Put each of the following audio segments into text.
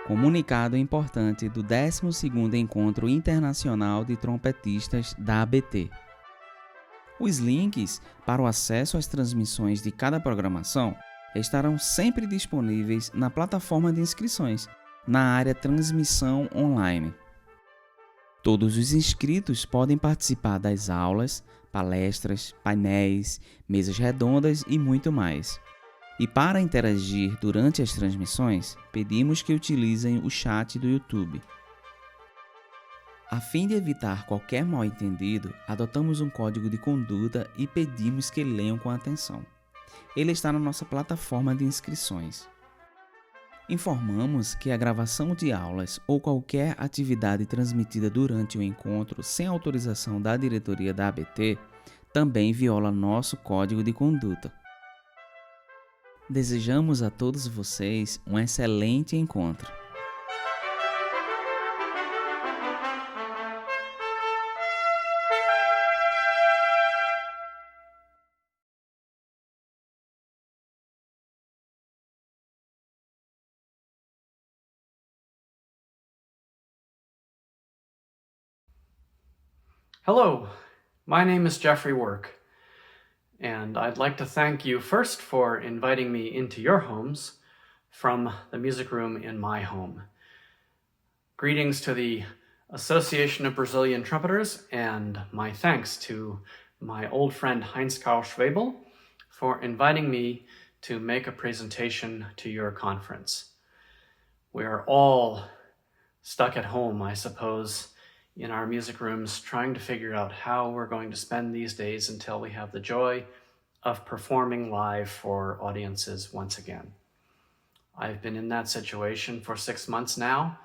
Comunicado importante do 12º Encontro Internacional de Trompetistas da ABT. Os links para o acesso às transmissões de cada programação estarão sempre disponíveis na plataforma de inscrições, na área Transmissão Online. Todos os inscritos podem participar das aulas, palestras, painéis, mesas redondas e muito mais. E para interagir durante as transmissões, pedimos que utilizem o chat do YouTube. A fim de evitar qualquer mal-entendido, adotamos um código de conduta e pedimos que leiam com atenção. Ele está na nossa plataforma de inscrições. Informamos que a gravação de aulas ou qualquer atividade transmitida durante o encontro sem autorização da diretoria da ABT também viola nosso código de conduta. Desejamos a todos vocês um excelente encontro. Hello, my name is Jeffrey Work, and I'd like to thank you first for inviting me into your homes from the music room in my home. Greetings to the Association of Brazilian Trumpeters, and my thanks to my old friend Heinz-Karl Schwebel for inviting me to make a presentation to your conference. We are all stuck at home, I suppose, in our music rooms, trying to figure out how we're going to spend these days until we have the joy of performing live for audiences once again. I've been in that situation for 6 months now,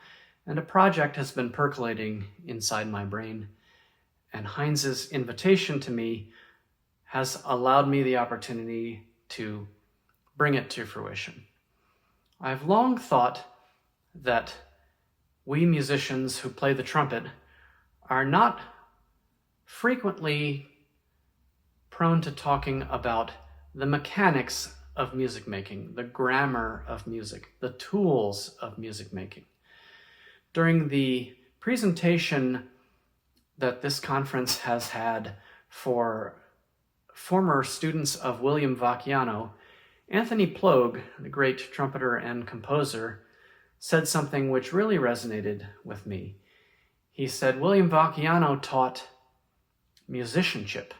and a project has been percolating inside my brain, and Heinz's invitation to me has allowed me the opportunity to bring it to fruition. I've long thought that we musicians who play the trumpet are not frequently prone to talking about the mechanics of music making, the grammar of music, the tools of music making. During the presentation that this conference has had for former students of William Vacchiano, Anthony Ploeg, the great trumpeter and composer, said something which really resonated with me. He said William Vacchiano taught musicianship,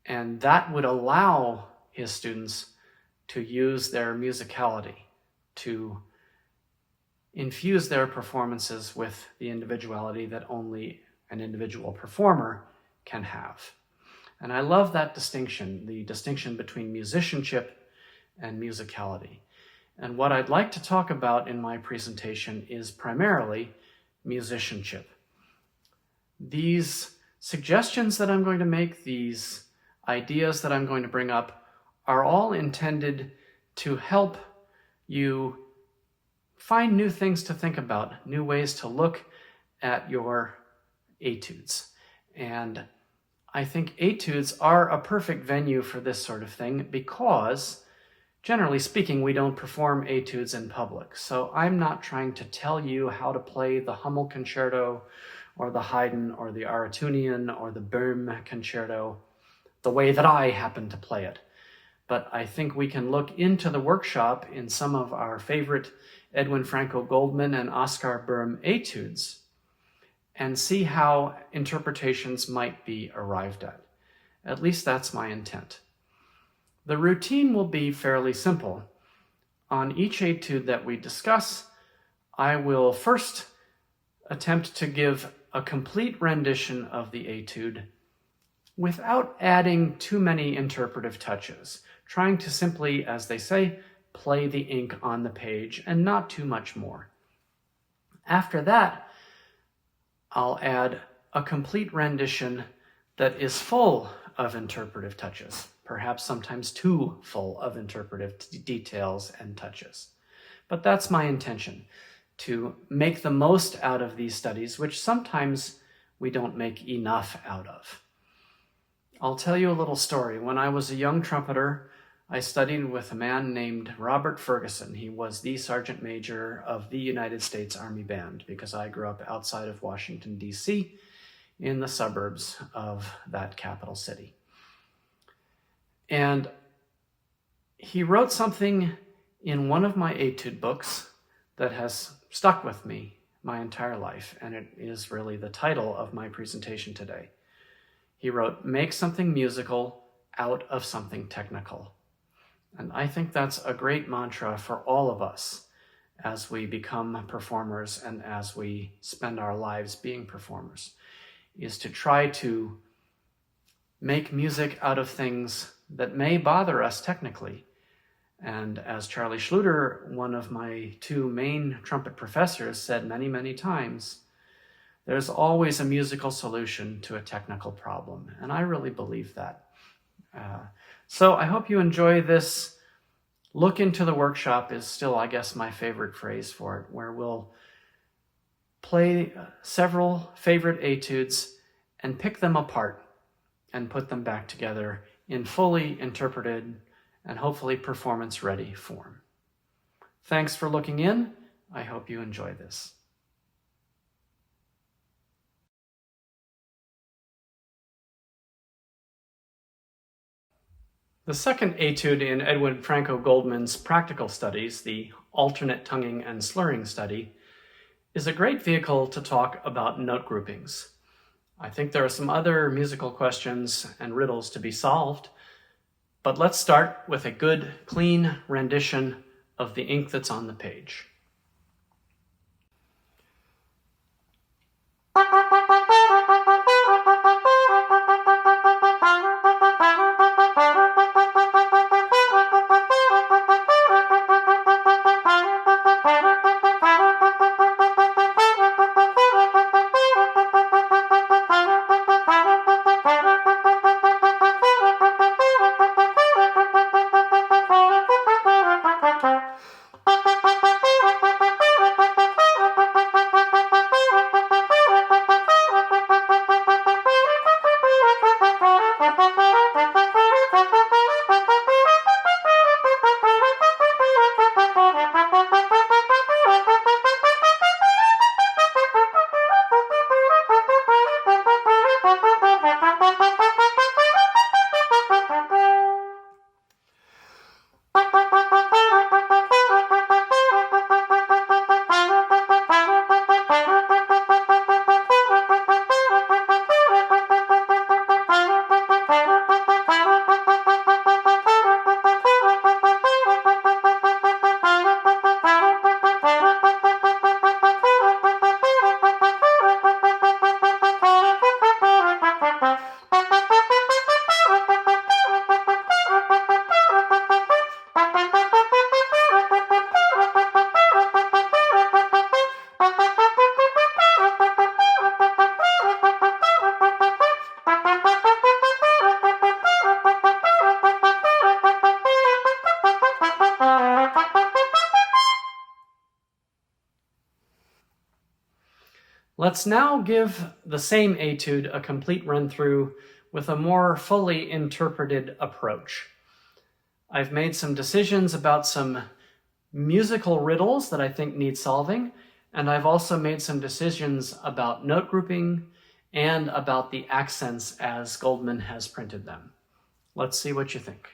and that would allow his students to use their musicality, to infuse their performances with the individuality that only an individual performer can have. And I love that distinction, the distinction between musicianship and musicality. And what I'd like to talk about in my presentation is primarily musicianship. These suggestions that I'm going to make, these ideas that I'm going to bring up, are all intended to help you find new things to think about, new ways to look at your etudes. And I think etudes are a perfect venue for this sort of thing because, generally speaking, we don't perform etudes in public. So I'm not trying to tell you how to play the Hummel Concerto or the Haydn or the Aratunian or the Böhm Concerto the way that I happen to play it. But I think we can look into the workshop in some of our favorite Edwin Franco Goldman and Oscar Böhm etudes and see how interpretations might be arrived at. At least that's my intent. The routine will be fairly simple. On each etude that we discuss, I will first attempt to give a complete rendition of the etude without adding too many interpretive touches, trying to simply, as they say, play the ink on the page and not too much more. After that, I'll add a complete rendition that is full of interpretive touches, perhaps sometimes too full of interpretive details and touches. But that's my intention, to make the most out of these studies, which sometimes we don't make enough out of. I'll tell you a little story. When I was a young trumpeter, I studied with a man named Robert Ferguson. He was the Sergeant Major of the United States Army Band because I grew up outside of Washington, D.C., in the suburbs of that capital city. And he wrote something in one of my etude books that has stuck with me my entire life, and it is really the title of my presentation today. He wrote, "Make something musical out of something technical." And I think that's a great mantra for all of us as we become performers and as we spend our lives being performers, is to try to make music out of things that may bother us technically. And as Charlie Schluter, one of my two main trumpet professors, said many, many times, there's always a musical solution to a technical problem. And I really believe that. So I hope you enjoy this. Look into the workshop is still, I guess, my favorite phrase for it, where we'll play several favorite etudes and pick them apart and put them back together in fully interpreted and hopefully performance-ready form. Thanks for looking in. I hope you enjoy this. The second etude in Edwin Franco Goldman's practical studies, the alternate tonguing and slurring study, is a great vehicle to talk about note groupings. I think there are some other musical questions and riddles to be solved, but let's start with a good, clean rendition of the ink that's on the page. Let's now give the same etude a complete run-through with a more fully interpreted approach. I've made some decisions about some musical riddles that I think need solving, and I've also made some decisions about note grouping and about the accents as Goldman has printed them. Let's see what you think.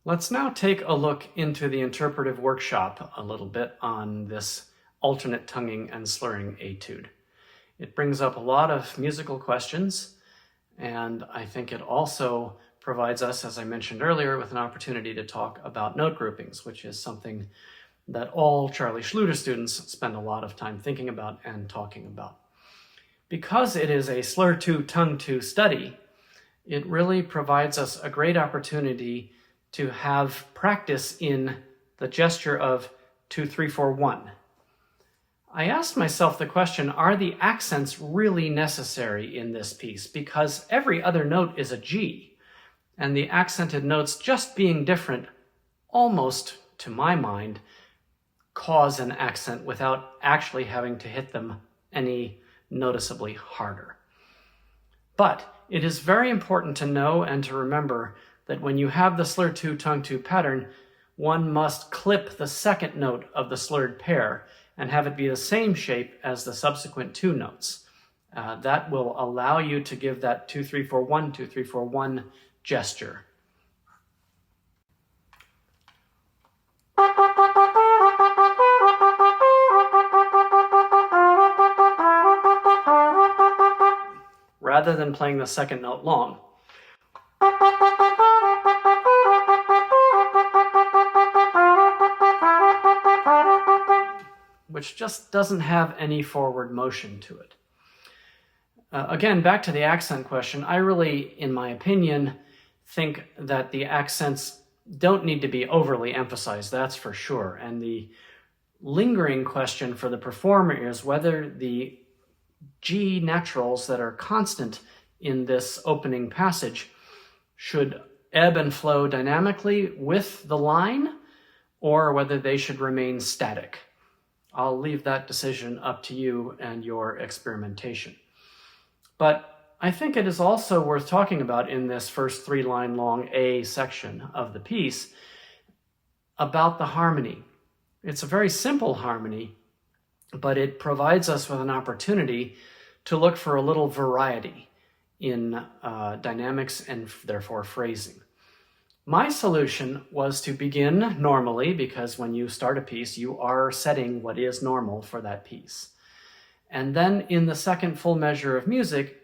Let's now take a look into the interpretive workshop a little bit on this alternate tonguing and slurring etude. It brings up a lot of musical questions, and I think it also provides us, as I mentioned earlier, with an opportunity to talk about note groupings, which is something that all Charlie Schluter students spend a lot of time thinking about and talking about. Because it is a slur-to, tongue-to study, it really provides us a great opportunity to have practice in the gesture of 2, 3, 4, 1. I asked myself the question, are the accents really necessary in this piece? Because every other note is a G, and the accented notes just being different, almost, to my mind, cause an accent without actually having to hit them any noticeably harder. But it is very important to know and to remember that when you have the slur-to, tongue-to pattern, one must clip the second note of the slurred pair and have it be the same shape as the subsequent two notes. That will allow you to give that 2, 3, 4, 1, 2, 3, 4, 1 gesture. Rather than playing the second note long. Which just doesn't have any forward motion to it. Again, back to the accent question, I really, in my opinion, think that the accents don't need to be overly emphasized, that's for sure. And the lingering question for the performer is whether the G naturals that are constant in this opening passage should ebb and flow dynamically with the line, or whether they should remain static. I'll leave that decision up to you and your experimentation. But I think it is also worth talking about in this first 3-line long A section of the piece about the harmony. It's a very simple harmony, but it provides us with an opportunity to look for a little variety in dynamics and therefore phrasing. My solution was to begin normally, because when you start a piece, you are setting what is normal for that piece. And then in the second full measure of music,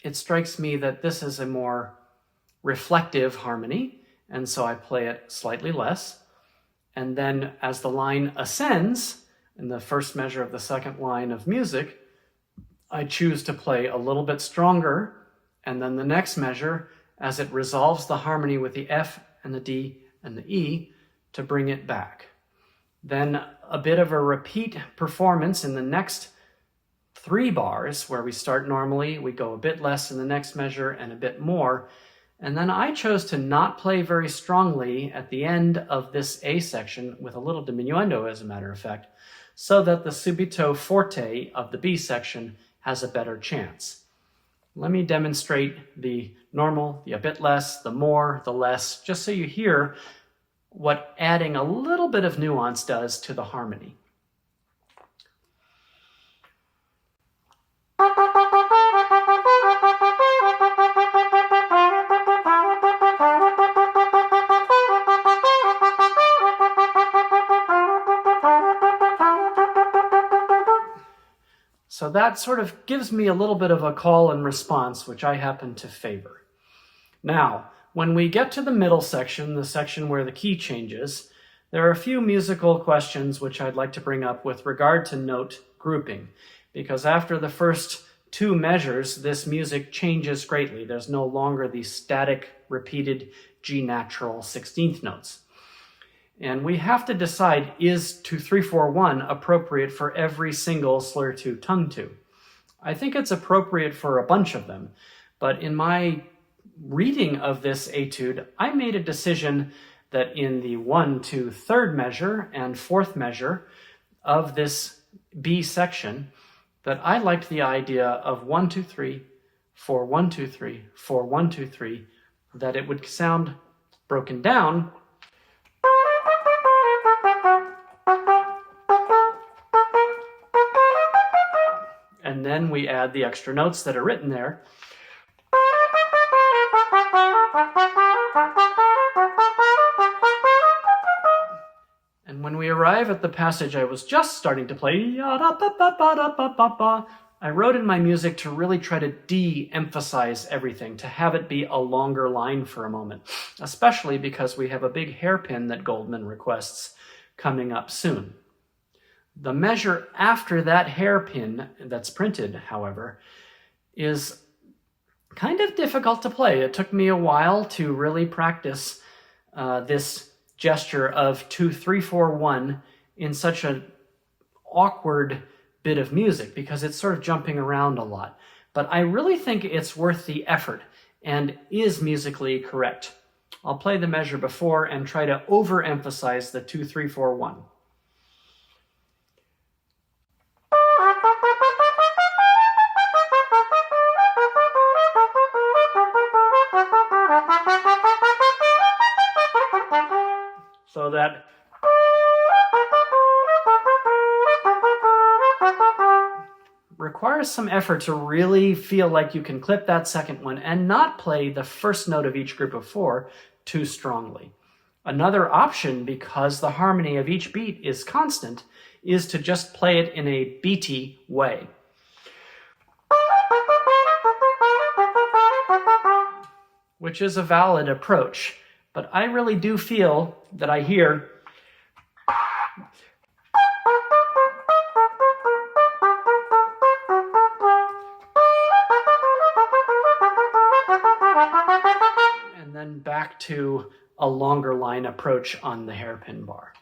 it strikes me that this is a more reflective harmony, and so I play it slightly less. And then as the line ascends, in the first measure of the second line of music, I choose to play a little bit stronger, and then the next measure, as it resolves the harmony with the F and the D and the E, to bring it back. Then a bit of a repeat performance in the next 3 bars, where we start normally, we go a bit less in the next measure and a bit more, and then I chose to not play very strongly at the end of this A section with a little diminuendo, as a matter of fact, so that the subito forte of the B section has a better chance. Let me demonstrate the normal, the a bit less, the more, the less, just so you hear what adding a little bit of nuance does to the harmony. So that sort of gives me a little bit of a call and response, which I happen to favor. Now, when we get to the middle section, the section where the key changes, there are a few musical questions which I'd like to bring up with regard to note grouping, because after the first 2 measures, this music changes greatly. There's no longer these static, repeated G natural 16th notes. And we have to decide, is 2, 3, 4, 1 appropriate for every single slur-to, tongue-to? I think it's appropriate for a bunch of them, but in my reading of this etude, I made a decision that in the 1, 2, 3rd measure and 4th measure of this B section that I liked the idea of 1 2 3 4 1 2 3 4 1 2 3, that it would sound broken down and then we add the extra notes that are written there. And when we arrive at the passage I was just starting to play, I wrote in my music to really try to de-emphasize everything, to have it be a longer line for a moment, especially because we have a big hairpin that Goldman requests coming up soon. The measure after that hairpin that's printed, however, is kind of difficult to play. It took me a while to really practice this gesture of 2 3 4 1 in such an awkward bit of music because it's sort of jumping around a lot. But I really think it's worth the effort and is musically correct. I'll play the measure before and try to overemphasize the 2 3 4 1. So that requires some effort to really feel like you can clip that second one and not play the first note of each group of 4 too strongly. Another option, because the harmony of each beat is constant, is to just play it in a beaty way. Which is a valid approach, but I really do feel that I hear and then back to a longer line approach on the hairpin bar.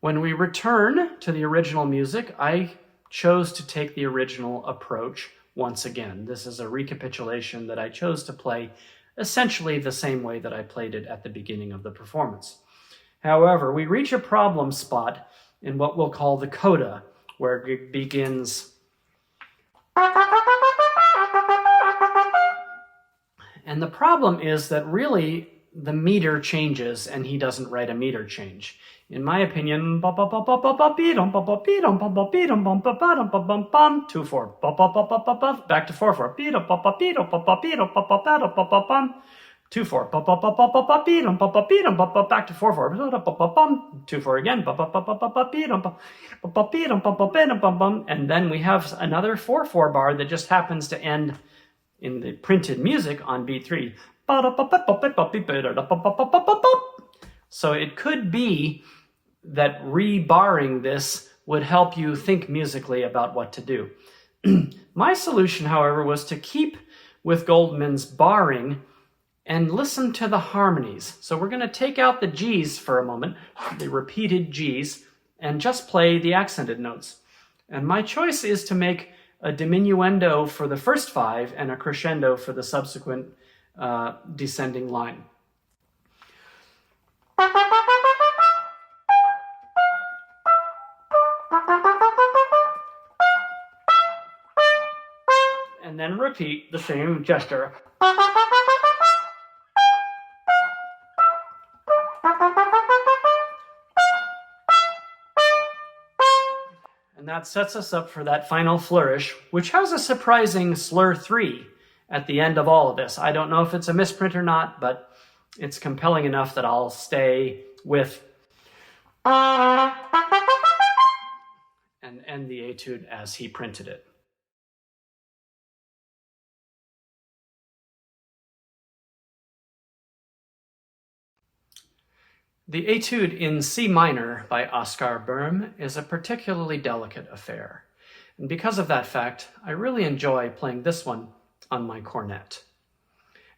When we return to the original music, I chose to take the original approach once again. This is a recapitulation that I chose to play essentially the same way that I played it at the beginning of the performance. However, we reach a problem spot in what we'll call the coda, where it begins and the problem is that really the meter changes and he doesn't write a meter change. In my opinion, 2 4 back to 4 4 2 4 back to 4 4 2 4 again and then we have another 4 4 bar that just happens to end in the printed music on beat 3. So it could be that rebarring this would help you think musically about what to do. My solution, however, was to keep with Goldman's barring and listen to the harmonies. So we're going to take out the G's for a moment, the repeated G's, and just play the accented notes. And my choice is to make a diminuendo for the first 5 and a crescendo for the subsequent descending line. And then repeat the same gesture. And that sets us up for that final flourish, which has a surprising slur 3 at the end of all of this. I don't know if it's a misprint or not, but it's compelling enough that I'll stay with and end the etude as he printed it. The Etude in C minor by Oskar Böhm is a particularly delicate affair, and because of that fact, I really enjoy playing this one on my cornet.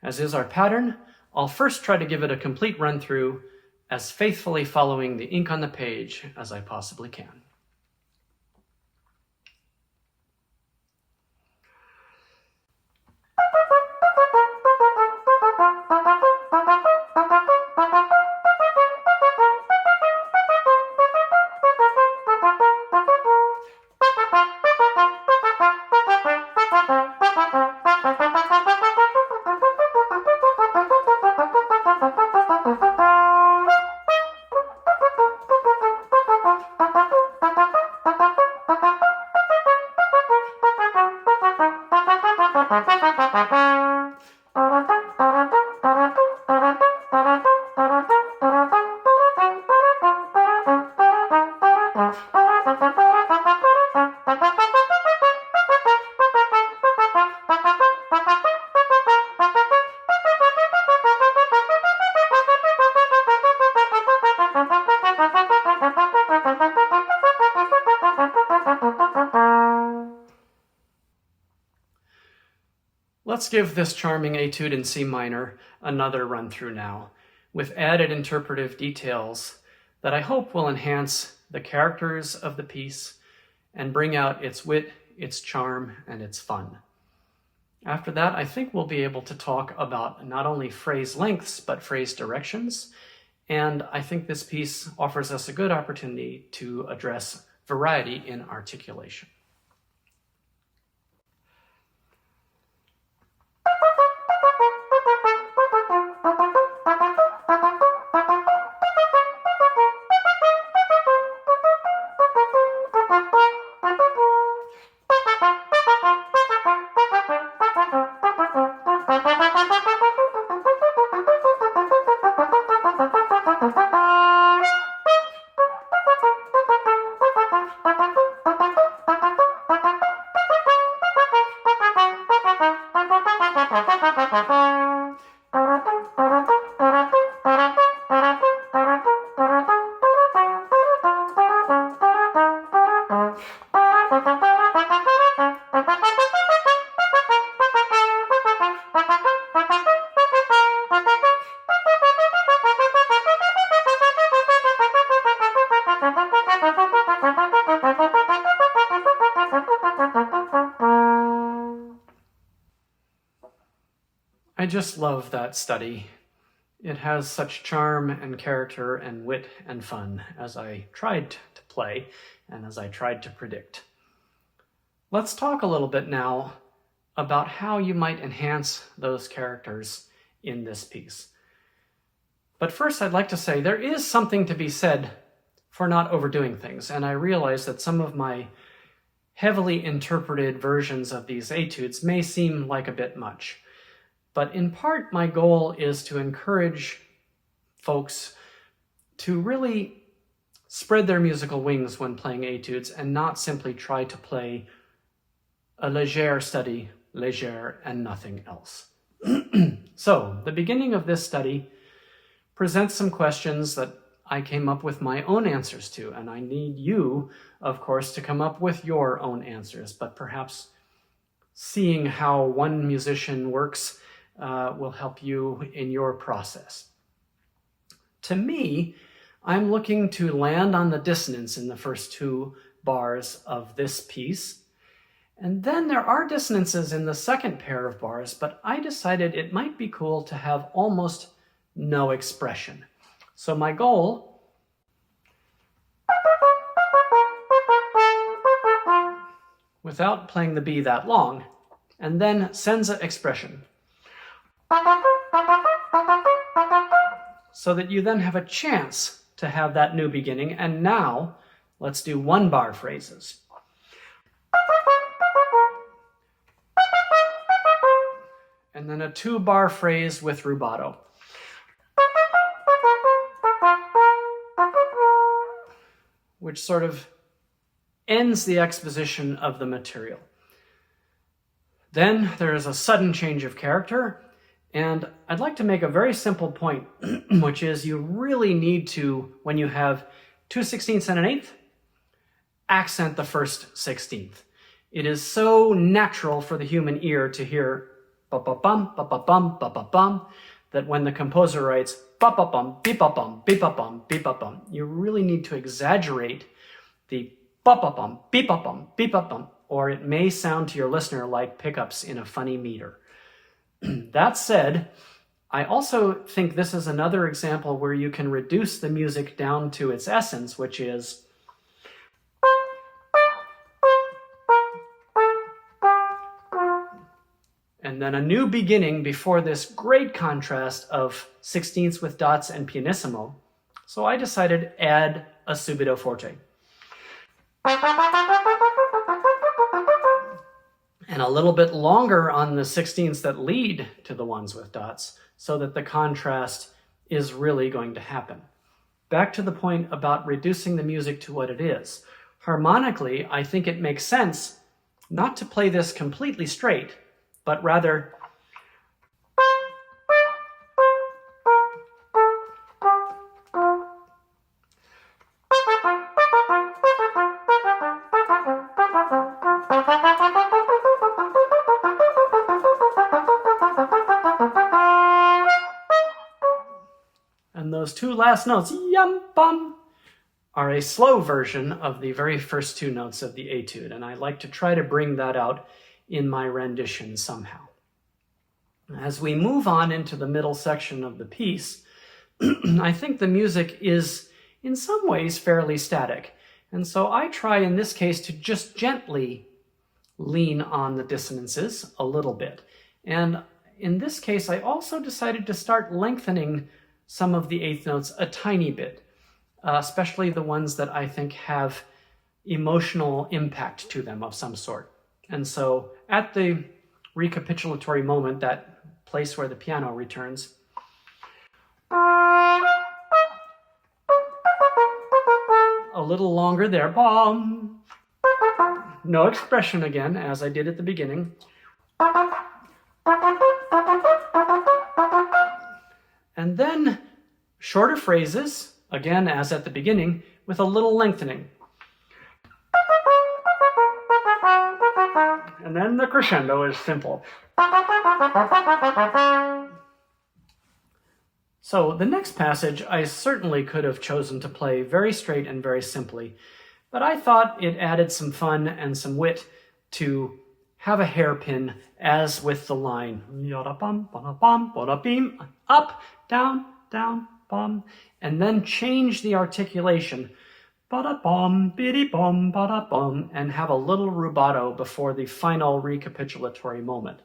As is our pattern, I'll first try to give it a complete run-through, as faithfully following the ink on the page as I possibly can. Let's give this charming etude in C minor another run through now, with added interpretive details that I hope will enhance the characters of the piece and bring out its wit, its charm, and its fun. After that, I think we'll be able to talk about not only phrase lengths, but phrase directions, and I think this piece offers us a good opportunity to address variety in articulation. I just love that study. It has such charm and character and wit and fun, as I tried to play and as I tried to predict. Let's talk a little bit now about how you might enhance those characters in this piece. But first, I'd like to say there is something to be said for not overdoing things, and I realize that some of my heavily interpreted versions of these etudes may seem like a bit much. But in part, my goal is to encourage folks to really spread their musical wings when playing etudes and not simply try to play a légère study, légère and nothing else. So, the beginning of this study presents some questions that I came up with my own answers to, and I need you, of course, to come up with your own answers, but perhaps seeing how one musician works will help you in your process. To me, I'm looking to land on the dissonance in the first two bars of this piece. And then there are dissonances in the second pair of bars, but I decided it might be cool to have almost no expression. So my goal without playing the B that long, and then senza expression. So that you then have a chance to have that new beginning. And now, let's do one bar phrases. And then a 2-bar phrase with rubato. Which sort of ends the exposition of the material. Then there is a sudden change of character. And I'd like to make a very simple point, which is you really need to, when you have 2/16 and an eighth, accent the first 16th. It is so natural for the human ear to hear ba-ba-bum, ba-ba-bum, ba-ba-bum, that when the composer writes ba-ba-bum, beep-ba-bum, beep-ba-bum, beep-ba-bum, you really need to exaggerate the ba-ba-bum, beep-ba-bum, beep-ba-bum, or it may sound to your listener like pickups in a funny meter. That said, I also think this is another example where you can reduce the music down to its essence, which is and then a new beginning before this great contrast of sixteenths with dots and pianissimo. So I decided to add a subito forte. And a little bit longer on the sixteenths that lead to the ones with dots, so that the contrast is really going to happen. Back to the point about reducing the music to what it is. Harmonically, I think it makes sense not to play this completely straight, but rather and those two last notes, yum bum, are a slow version of the very first two notes of the etude, and I like to try to bring that out in my rendition somehow. As we move on into the middle section of the piece, I think the music is in some ways fairly static, and so I try in this case to just gently lean on the dissonances a little bit. And in this case, I also decided to start lengthening some of the eighth notes a tiny bit, especially the ones that I think have emotional impact to them of some sort. And so at the recapitulatory moment, that place where the piano returns, a little longer there, bom. No expression again, as I did at the beginning. And then shorter phrases, again as at the beginning, with a little lengthening. And then the crescendo is simple. So the next passage I certainly could have chosen to play very straight and very simply, but I thought it added some fun and some wit to have a hairpin, as with the line up, down, down, bum, and then change the articulation ba-da-bum, biddy-bum, ba-da-bum, and have a little rubato before the final recapitulatory moment.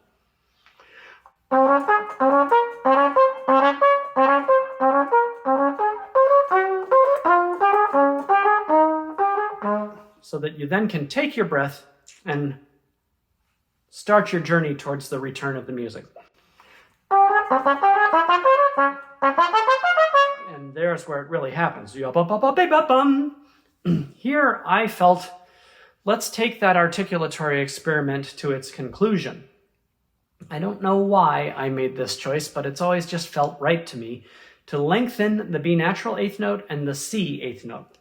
So that you then can take your breath and start your journey towards the return of the music. And there's where it really happens. Here I felt, let's take that articulatory experiment to its conclusion. I don't know why I made this choice, but it's always just felt right to me to lengthen the B natural eighth note and the C eighth note.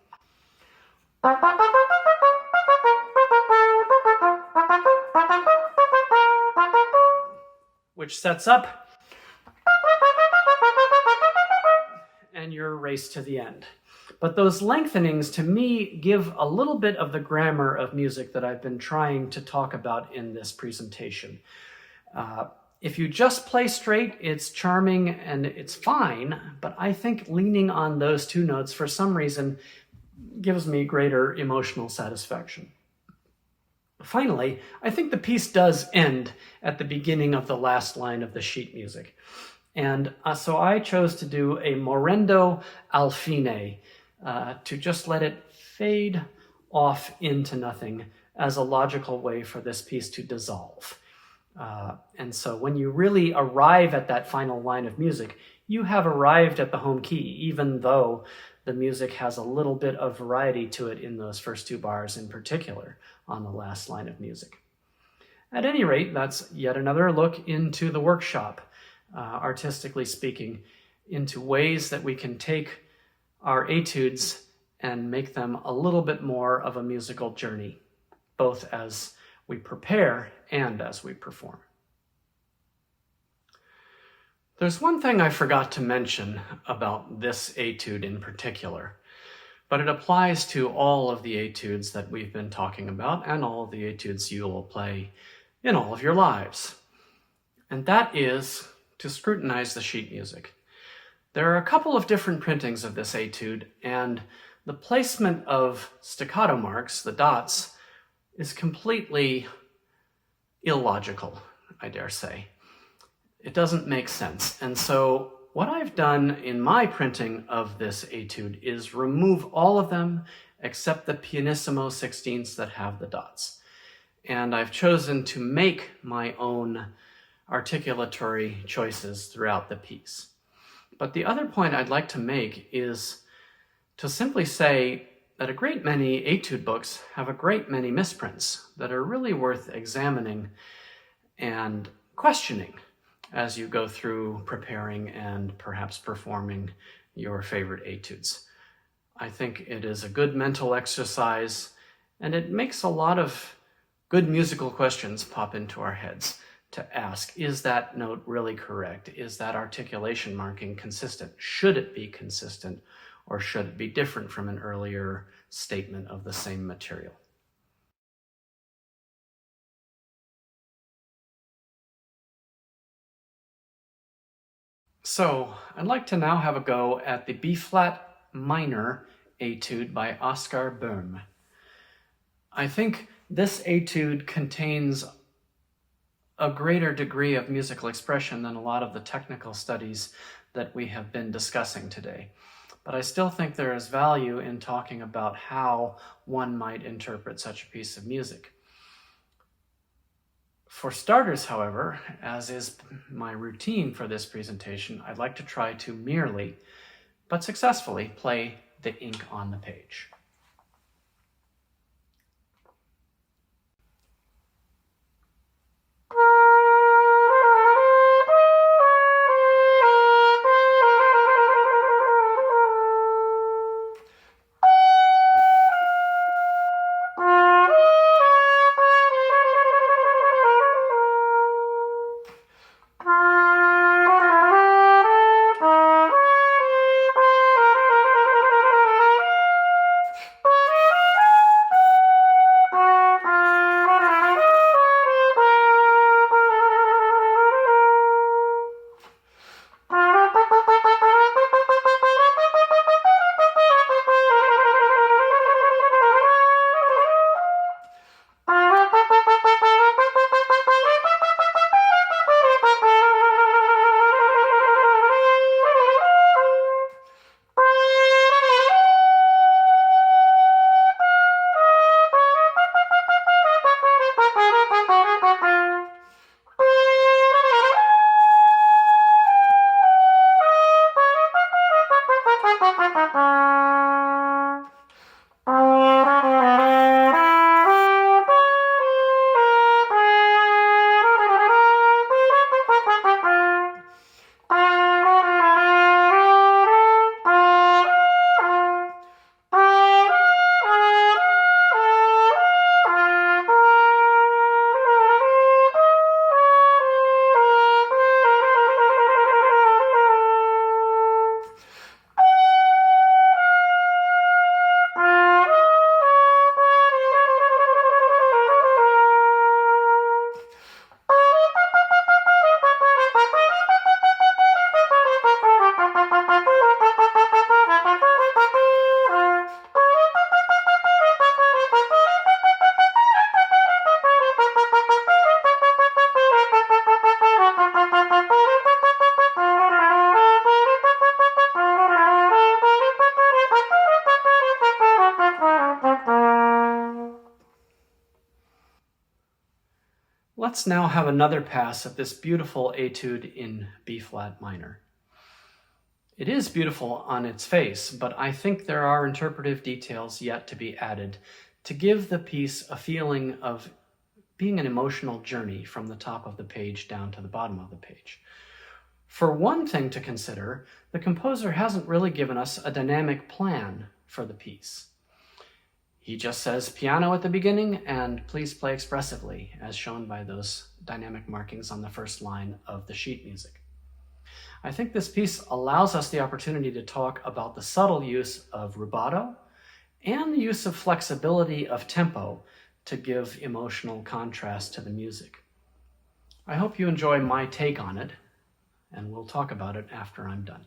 Which sets up and your race to the end. But those lengthenings, to me, give a little bit of the grammar of music that I've been trying to talk about in this presentation. If you just play straight, it's charming and it's fine, but I think leaning on those two notes for some reason gives me greater emotional satisfaction. Finally, I think the piece does end at the beginning of the last line of the sheet music. And so I chose to do a morendo al fine, to just let it fade off into nothing as a logical way for this piece to dissolve. And so when you really arrive at that final line of music, you have arrived at the home key, even though the music has a little bit of variety to it in those first two bars in particular on the last line of music. At any rate, that's yet another look into the workshop, artistically speaking, into ways that we can take our etudes and make them a little bit more of a musical journey, both as we prepare and as we perform. There's one thing I forgot to mention about this etude in particular, but it applies to all of the etudes that we've been talking about and all of the etudes you will play in all of your lives. And that is to scrutinize the sheet music. There are a couple of different printings of this etude, and the placement of staccato marks, the dots, is completely illogical, I dare say. It doesn't make sense. And so what I've done in my printing of this etude is remove all of them except the pianissimo sixteenths that have the dots. And I've chosen to make my own articulatory choices throughout the piece. But the other point I'd like to make is to simply say that a great many etude books have a great many misprints that are really worth examining and questioning as you go through preparing and perhaps performing your favorite etudes. I think it is a good mental exercise, and it makes a lot of good musical questions pop into our heads to ask, is that note really correct? Is that articulation marking consistent? Should it be consistent, or should it be different from an earlier statement of the same material? So I'd like to now have a go at the B-flat minor etude by Oskar Böhm. I think this etude contains a greater degree of musical expression than a lot of the technical studies that we have been discussing today. But I still think there is value in talking about how one might interpret such a piece of music. For starters, however, as is my routine for this presentation, I'd like to try to merely, but successfully, play the ink on the page. Let's now have another pass at this beautiful etude in B-flat minor. It is beautiful on its face, but I think there are interpretive details yet to be added to give the piece a feeling of being an emotional journey from the top of the page down to the bottom of the page. For one thing to consider, the composer hasn't really given us a dynamic plan for the piece. He just says piano at the beginning and please play expressively, as shown by those dynamic markings on the first line of the sheet music. I think this piece allows us the opportunity to talk about the subtle use of rubato and the use of flexibility of tempo to give emotional contrast to the music. I hope you enjoy my take on it, and we'll talk about it after I'm done.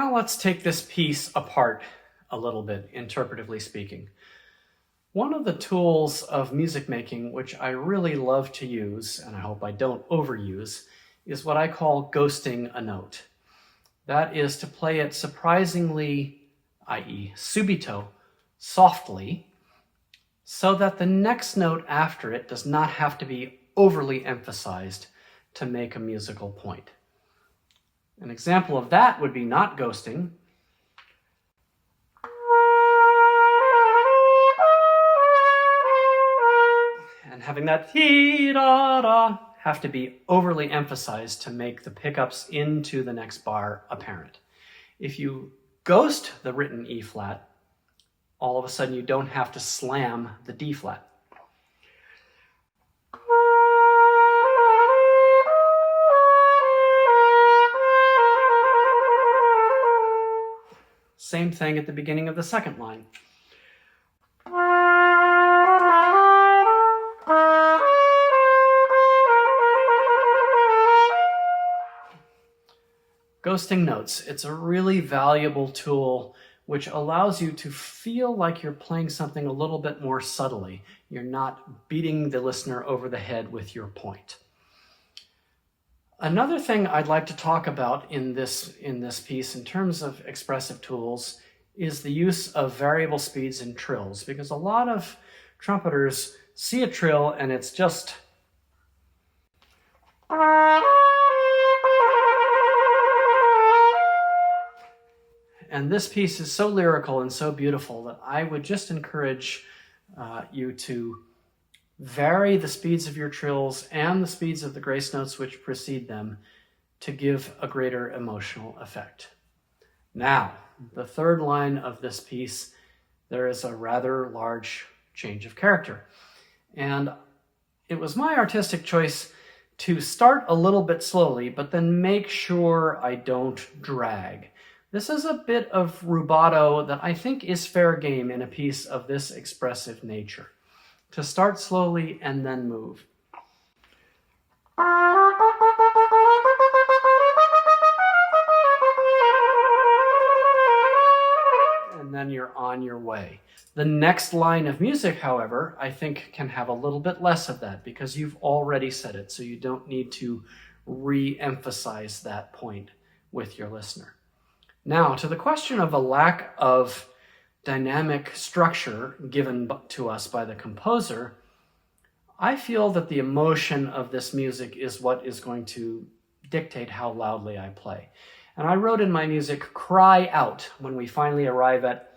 Now let's take this piece apart a little bit, interpretively speaking. One of the tools of music making, which I really love to use, and I hope I don't overuse, is what I call ghosting a note. That is to play it surprisingly, i.e. subito, softly, so that the next note after it does not have to be overly emphasized to make a musical point. An example of that would be not ghosting. And having that dee-da-da have to be overly emphasized to make the pickups into the next bar apparent. If you ghost the written E flat, all of a sudden you don't have to slam the D flat. Same thing at the beginning of the second line. Ghosting notes. It's a really valuable tool which allows you to feel like you're playing something a little bit more subtly. You're not beating the listener over the head with your point. Another thing I'd like to talk about in this piece in terms of expressive tools is the use of variable speeds and trills, because a lot of trumpeters see a trill and it's just and this piece is so lyrical and so beautiful that I would just encourage you to vary the speeds of your trills and the speeds of the grace notes which precede them to give a greater emotional effect. Now, the third line of this piece, there is a rather large change of character. And it was my artistic choice to start a little bit slowly, but then make sure I don't drag. This is a bit of rubato that I think is fair game in a piece of this expressive nature. To start slowly and then move. And then you're on your way. The next line of music, however, I think can have a little bit less of that because you've already said it, so you don't need to re-emphasize that point with your listener. Now, to the question of a lack of dynamic structure given to us by the composer, I feel that the emotion of this music is what is going to dictate how loudly I play. And I wrote in my music, cry out, when we finally arrive at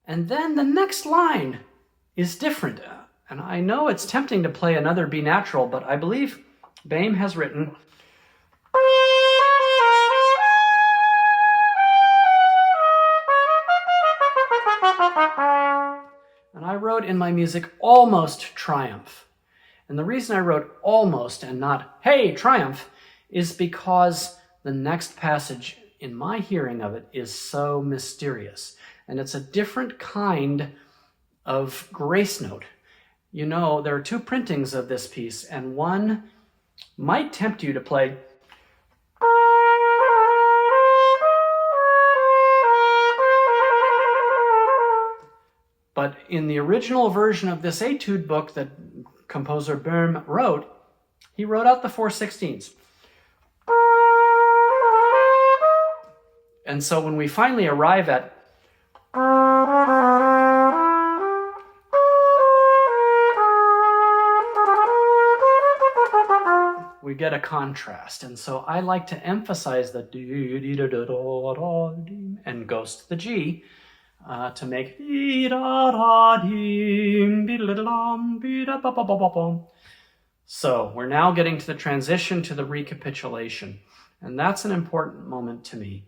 and then the next line is different. And I know it's tempting to play another B natural, but I believe Boehm has written and I wrote in my music almost triumph. And the reason I wrote almost and not hey triumph is because the next passage in my hearing of it is so mysterious. And it's a different kind of grace note. You know, there are two printings of this piece, and one might tempt you to play but in the original version of this etude book that composer Boehm wrote, he wrote out the 4/16. And so when we finally arrive at we get a contrast. And so I like to emphasize the and ghost the G to make so we're now getting to the transition to the recapitulation. And that's an important moment to me.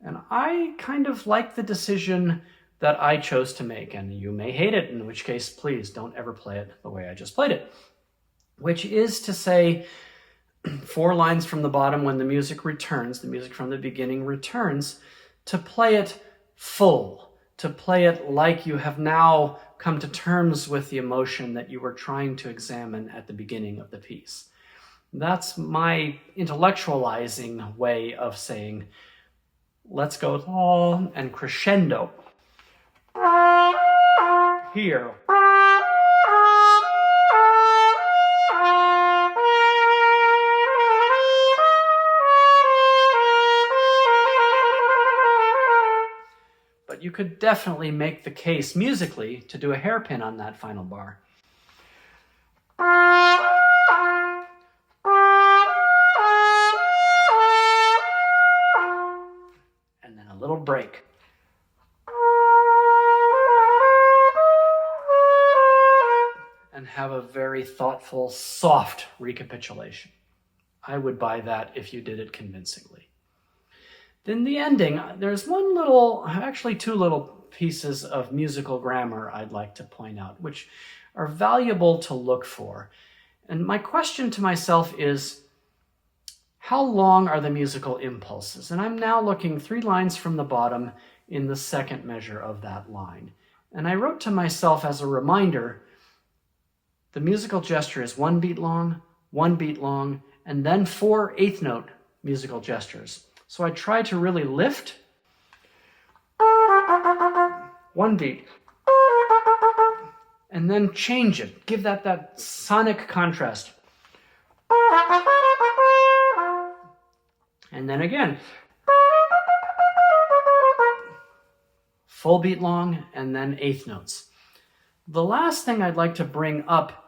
And I kind of like the decision that I chose to make. And you may hate it, in which case, please don't ever play it the way I just played it. Which is to say, 4 lines from the bottom when the music returns, the music from the beginning returns, to play it full, to play it like you have now come to terms with the emotion that you were trying to examine at the beginning of the piece. That's my intellectualizing way of saying, let's go la and crescendo. Here. But you could definitely make the case musically to do a hairpin on that final bar. And then a little break. And have a very thoughtful, soft recapitulation. I would buy that if you did it convincingly. Then the ending, there's actually two little pieces of musical grammar I'd like to point out, which are valuable to look for. And my question to myself is, how long are the musical impulses? And I'm now looking 3 lines from the bottom in the second measure of that line. And I wrote to myself as a reminder, the musical gesture is 1 beat long, 1 beat long, and then 4 eighth note musical gestures. So I try to really lift 1 beat, and then change it. Give that sonic contrast. And then again, full beat long, and then eighth notes. The last thing I'd like to bring up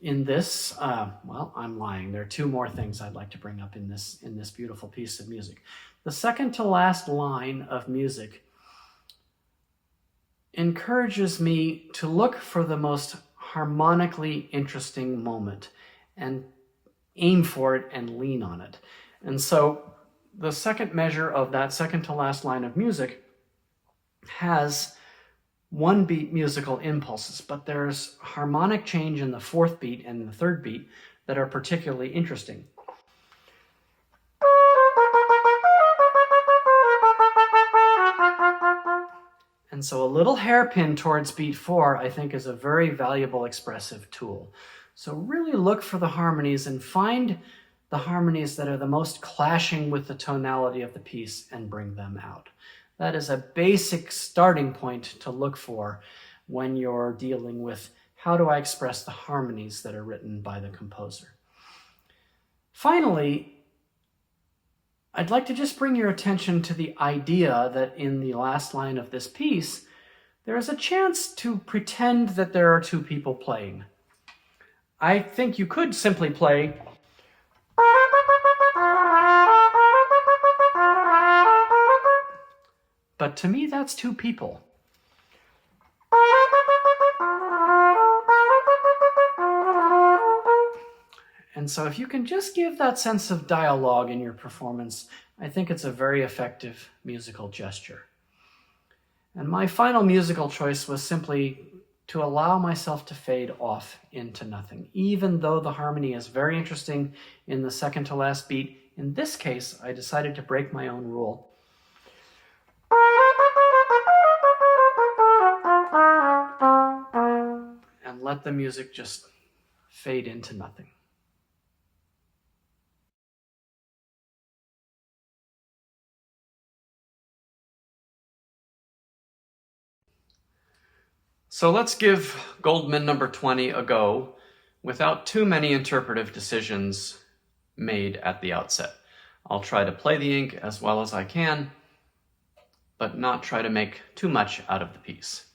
in this, I'm lying. There are 2 more things I'd like to bring up in this beautiful piece of music. The second to last line of music encourages me to look for the most harmonically interesting moment and aim for it and lean on it. And so the second measure of that second to last line of music has 1 beat musical impulses, but there's harmonic change in the 4th beat and the 3rd beat that are particularly interesting. And so a little hairpin towards beat 4, I think, is a very valuable expressive tool. So really look for the harmonies and find the harmonies that are the most clashing with the tonality of the piece and bring them out. That is a basic starting point to look for when you're dealing with how do I express the harmonies that are written by the composer. Finally, I'd like to just bring your attention to the idea that in the last line of this piece, there is a chance to pretend that there are 2 people playing. I think you could simply play but to me, that's 2 people. And so if you can just give that sense of dialogue in your performance, I think it's a very effective musical gesture. And my final musical choice was simply to allow myself to fade off into nothing. Even though the harmony is very interesting in the second to last beat, in this case, I decided to break my own rule. And let the music just fade into nothing. So let's give Goldman number 20 a go without too many interpretive decisions made at the outset. I'll try to play the ink as well as I can, but not try to make too much out of the piece.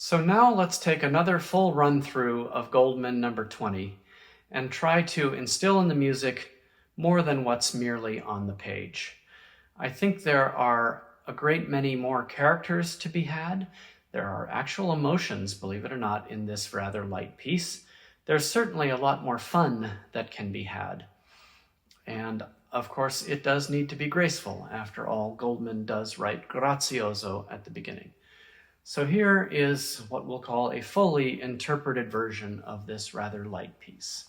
So now let's take another full run through of Goldman number 20 and try to instill in the music more than what's merely on the page. I think there are a great many more characters to be had. There are actual emotions, believe it or not, in this rather light piece. There's certainly a lot more fun that can be had. And of course, it does need to be graceful. After all, Goldman does write grazioso at the beginning. So here is what we'll call a fully interpreted version of this rather light piece.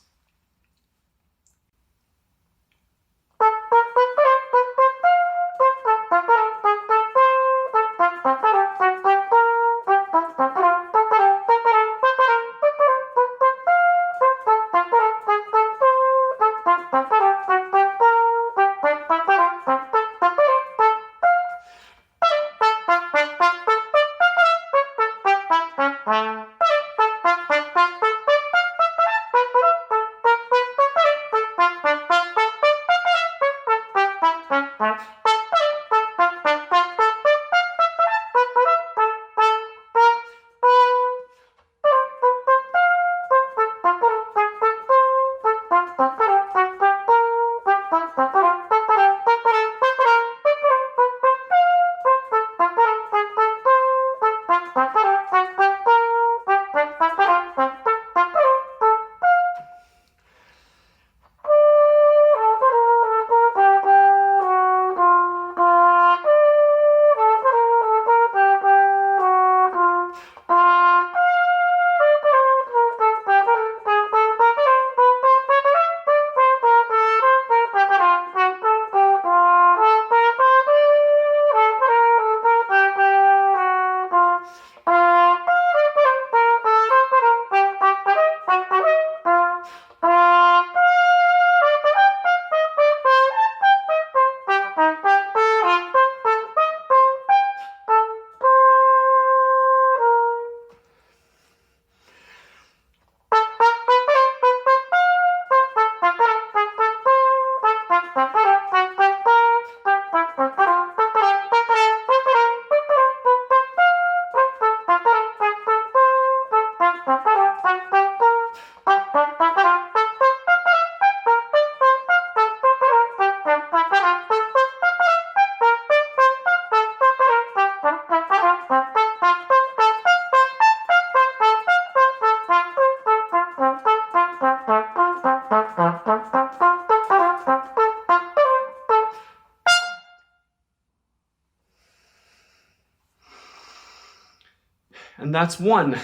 And that's one,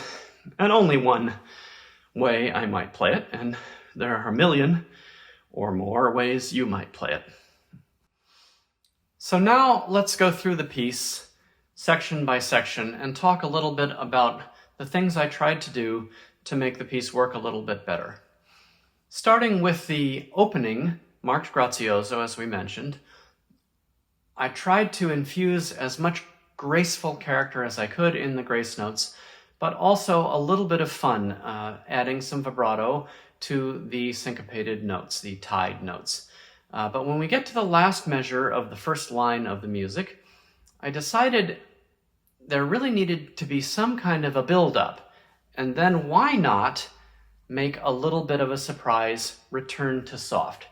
and only one, way I might play it, and there are a million or more ways you might play it. So now let's go through the piece, section by section, and talk a little bit about the things I tried to do to make the piece work a little bit better. Starting with the opening, marked grazioso, as we mentioned, I tried to infuse as much graceful character as I could in the grace notes, but also a little bit of fun, adding some vibrato to the syncopated notes, the tied notes. But when we get to the last measure of the first line of the music, I decided there really needed to be some kind of a build-up, and then why not make a little bit of a surprise return to soft.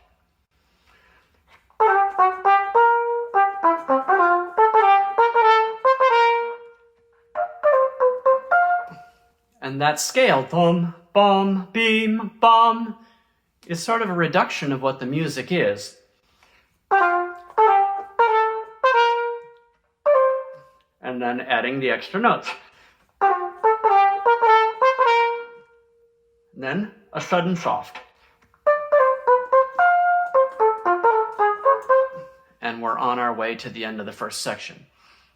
And that scale, bum, bum, beam, bum, is sort of a reduction of what the music is. And then adding the extra notes. And then a sudden soft. And we're on our way to the end of the first section.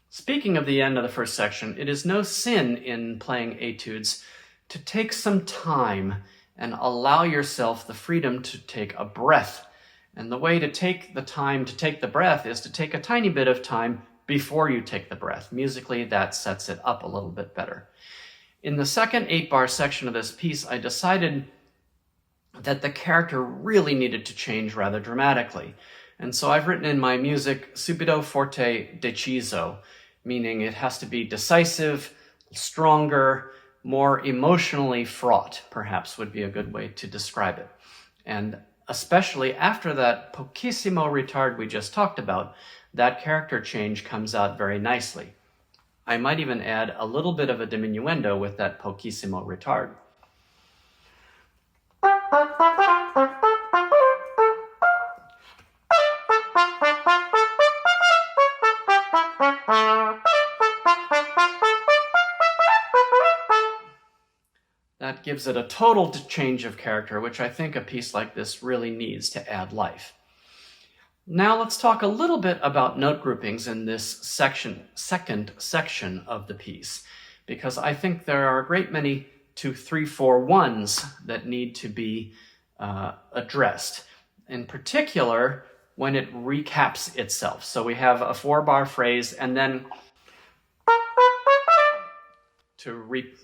Speaking of the end of the first section, it is no sin in playing etudes to take some time and allow yourself the freedom to take a breath. And the way to take the time to take the breath is to take a tiny bit of time before you take the breath. Musically, that sets it up a little bit better. In the second 8-bar section of this piece, I decided that the character really needed to change rather dramatically. And so I've written in my music, subito forte deciso, meaning it has to be decisive, stronger, more emotionally fraught, perhaps would be a good way to describe it. And especially after that pochissimo retard we just talked about, that character change comes out very nicely. I might even add a little bit of a diminuendo with that pochissimo retard. That gives it a total change of character, which I think a piece like this really needs to add life. Now let's talk a little bit about note groupings in this second section of the piece, because I think there are a great many 2, 3, 4 ones that need to be addressed. In particular, when it recaps itself. So we have a 4-bar phrase and then to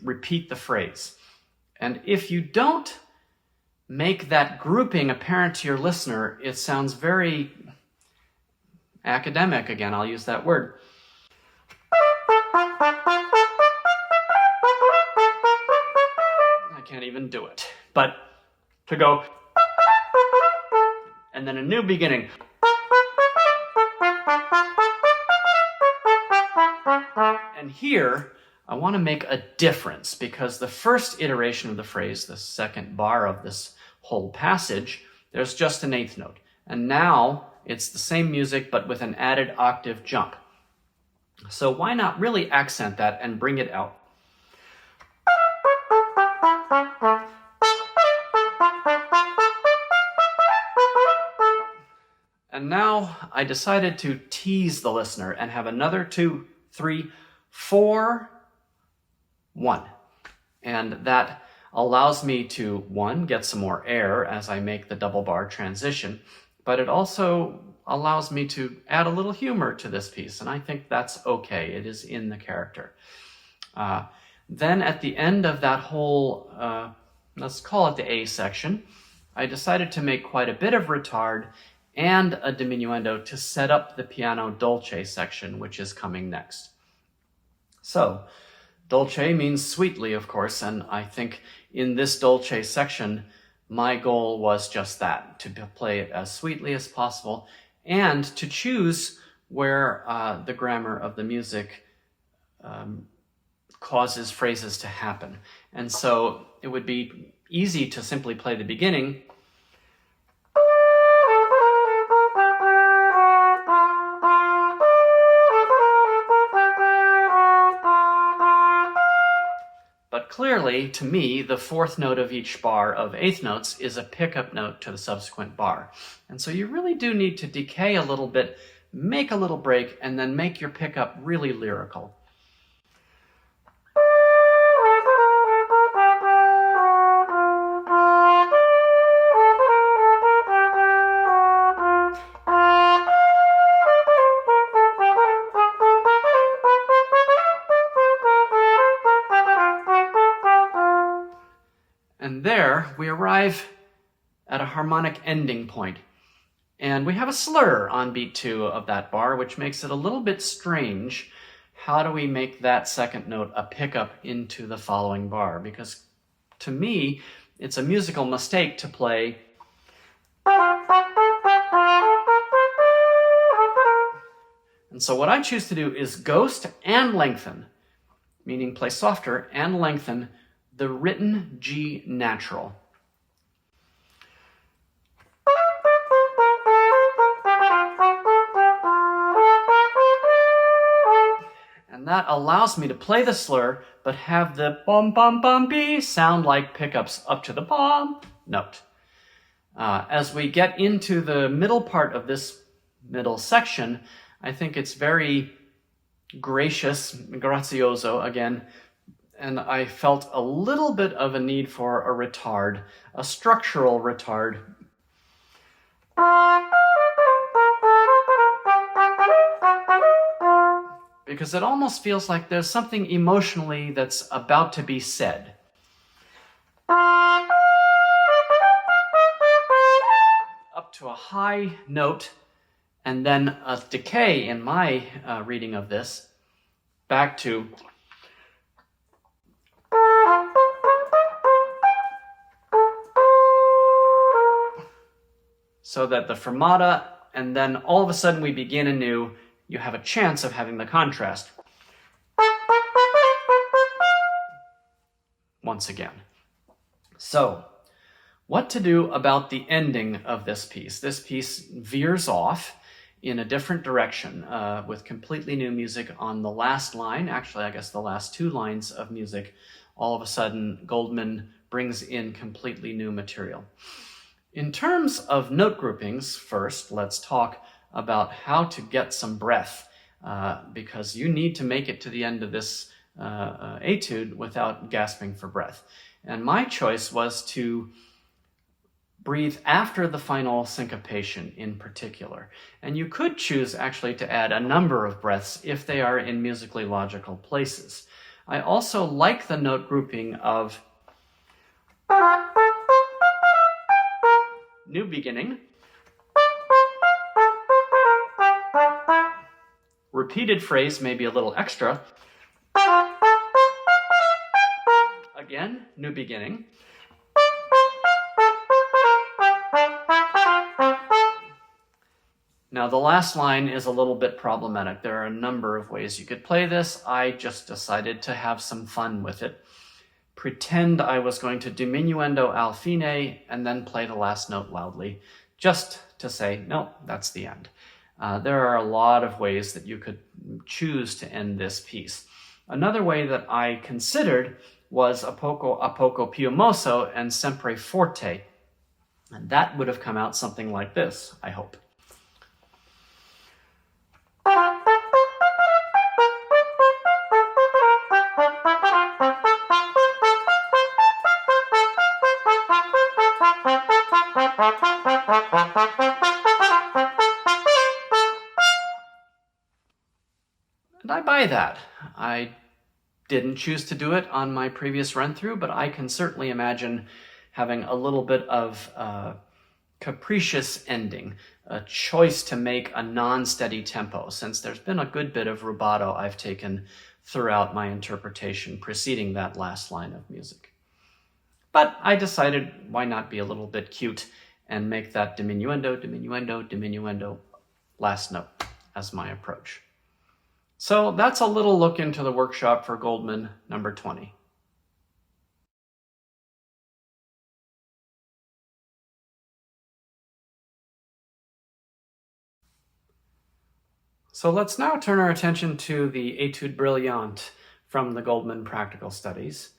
repeat the phrase. And if you don't make that grouping apparent to your listener, it sounds very academic. Again, I'll use that word. I can't even do it. But to go, and then a new beginning. And here, I want to make a difference, because the first iteration of the phrase, the second bar of this whole passage, there's just an eighth note. And now it's the same music, but with an added octave jump. So why not really accent that and bring it out? And now I decided to tease the listener and have another 2, 3, 4, 1. And that allows me to, 1, get some more air as I make the double bar transition, but it also allows me to add a little humor to this piece, and I think that's okay. It is in the character. Then at the end of that whole, let's call it the A section, I decided to make quite a bit of retard and a diminuendo to set up the piano dolce section, which is coming next. So, dolce means sweetly, of course, and I think in this dolce section, my goal was just that, to play it as sweetly as possible and to choose where the grammar of the music causes phrases to happen. And so it would be easy to simply play the beginning. But clearly, to me, the fourth note of each bar of eighth notes is a pickup note to the subsequent bar. And so you really do need to decay a little bit, make a little break, and then make your pickup really lyrical. And there we arrive at a harmonic ending point. And we have a slur on beat 2 of that bar, which makes it a little bit strange. How do we make that second note a pickup into the following bar? Because to me, it's a musical mistake to play and so what I choose to do is ghost and lengthen, meaning play softer and lengthen the written G natural. And that allows me to play the slur, but have the bum bum bum B sound like pickups up to the bum note. As we get into the middle part of this middle section, I think it's very gracious, grazioso again, and I felt a little bit of a need for a retard, a structural retard. Because it almost feels like there's something emotionally that's about to be said. Up to a high note, and then a decay in my reading of this, back to so that the fermata, and then all of a sudden we begin anew, you have a chance of having the contrast. Once again. So, what to do about the ending of this piece? This piece veers off in a different direction with completely new music on the last line. Actually, I guess the last two lines of music. All of a sudden, Goldman brings in completely new material. In terms of note groupings, first, let's talk about how to get some breath, because you need to make it to the end of this etude without gasping for breath. And my choice was to breathe after the final syncopation in particular. And you could choose actually to add a number of breaths if they are in musically logical places. I also like the note grouping of new beginning, repeated phrase, maybe a little extra, again, new beginning, now the last line is a little bit problematic. There are a number of ways you could play this. I just decided to have some fun with it. Pretend I was going to diminuendo al fine and then play the last note loudly, just to say, no, that's the end. There are a lot of ways that you could choose to end this piece. Another way that I considered was a poco più mosso and sempre forte. And that would have come out something like this, I hope. And I buy that. I didn't choose to do it on my previous run-through, but I can certainly imagine having a little bit of capricious ending, a choice to make a non-steady tempo, since there's been a good bit of rubato I've taken throughout my interpretation preceding that last line of music. But I decided why not be a little bit cute and make that diminuendo, diminuendo, diminuendo last note as my approach. So that's a little look into the workshop for Goldman number 20. So let's now turn our attention to the Etude Brillante from the Goldman Practical Studies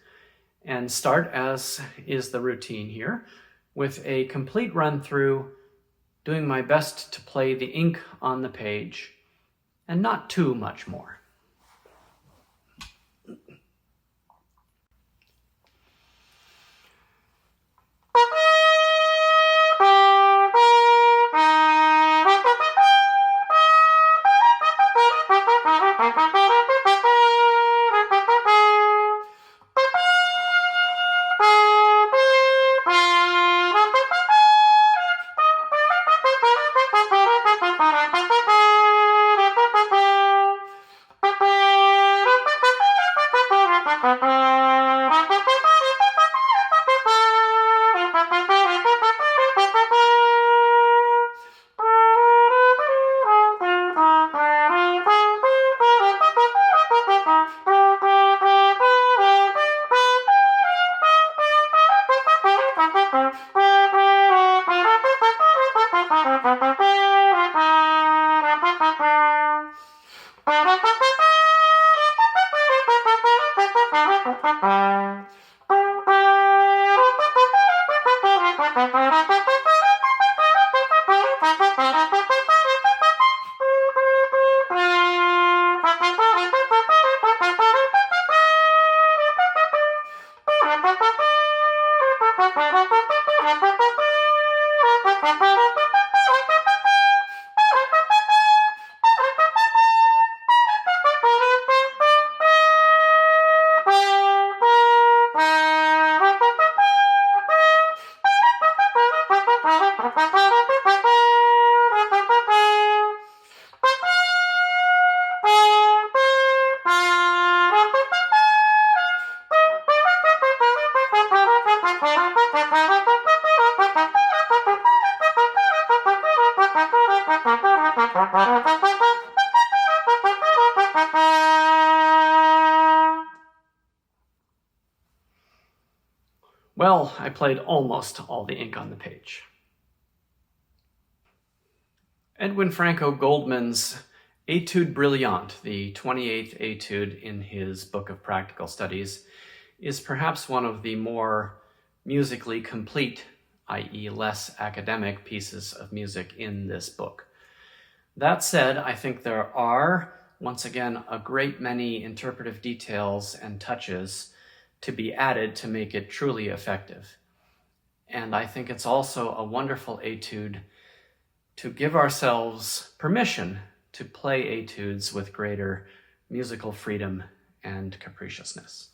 and start, as is the routine here, with a complete run-through, doing my best to play the ink on the page and not too much more. Well, I played almost all the ink on the page. Edwin Franco Goldman's Etude Brillante, the 28th etude in his book of practical studies, is perhaps one of the more musically complete, i.e. less academic, pieces of music in this book. That said, I think there are, once again, a great many interpretive details and touches to be added to make it truly effective. And I think it's also a wonderful etude to give ourselves permission to play etudes with greater musical freedom and capriciousness.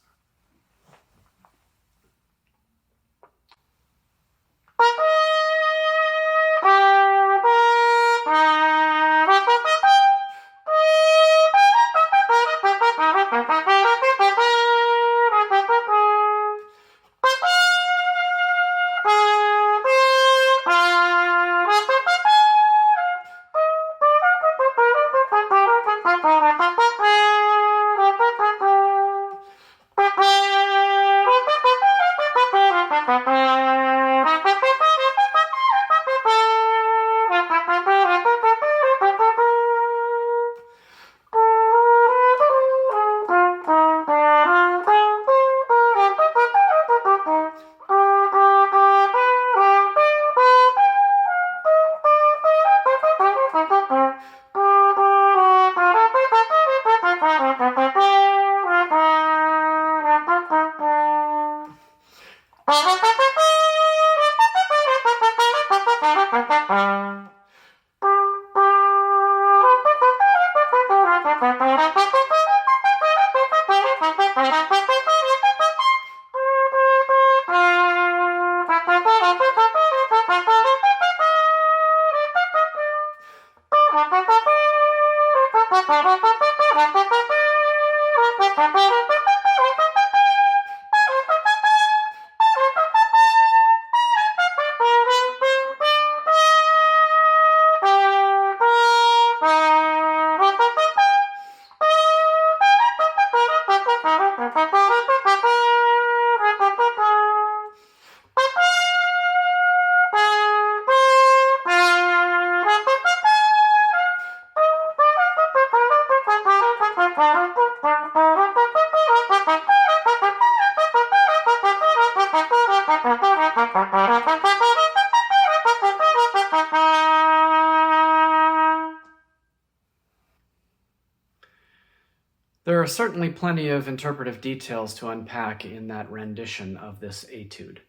There are certainly plenty of interpretive details to unpack in that rendition of this etude.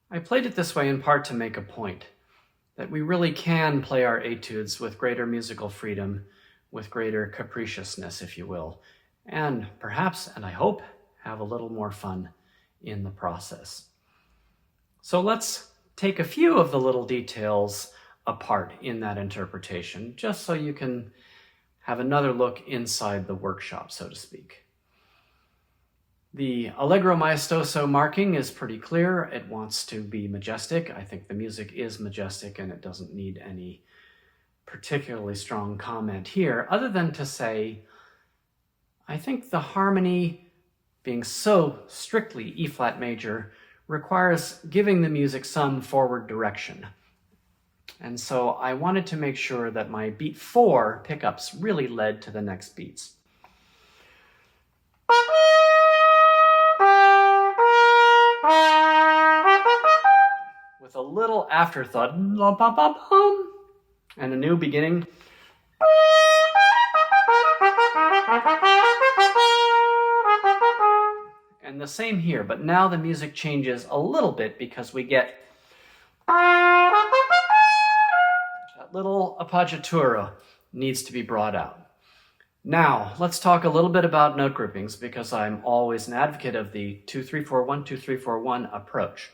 I played it this way in part to make a point, that we really can play our etudes with greater musical freedom, with greater capriciousness, if you will, and perhaps, and I hope, have a little more fun in the process. So let's take a few of the little details apart in that interpretation, just so you can have another look inside the workshop, so to speak. The Allegro maestoso marking is pretty clear. It wants to be majestic. I think the music is majestic and it doesn't need any particularly strong comment here, other than to say, I think the harmony, being so strictly E-flat major, requires giving the music some forward direction. And so I wanted to make sure that my beat 4 pickups really led to the next beats. With a little afterthought, and a new beginning. And the same here, but now the music changes a little bit because we get that little appoggiatura needs to be brought out. Now, let's talk a little bit about note groupings because I'm always an advocate of the 2-3-4-1, 2-3-4-1 approach.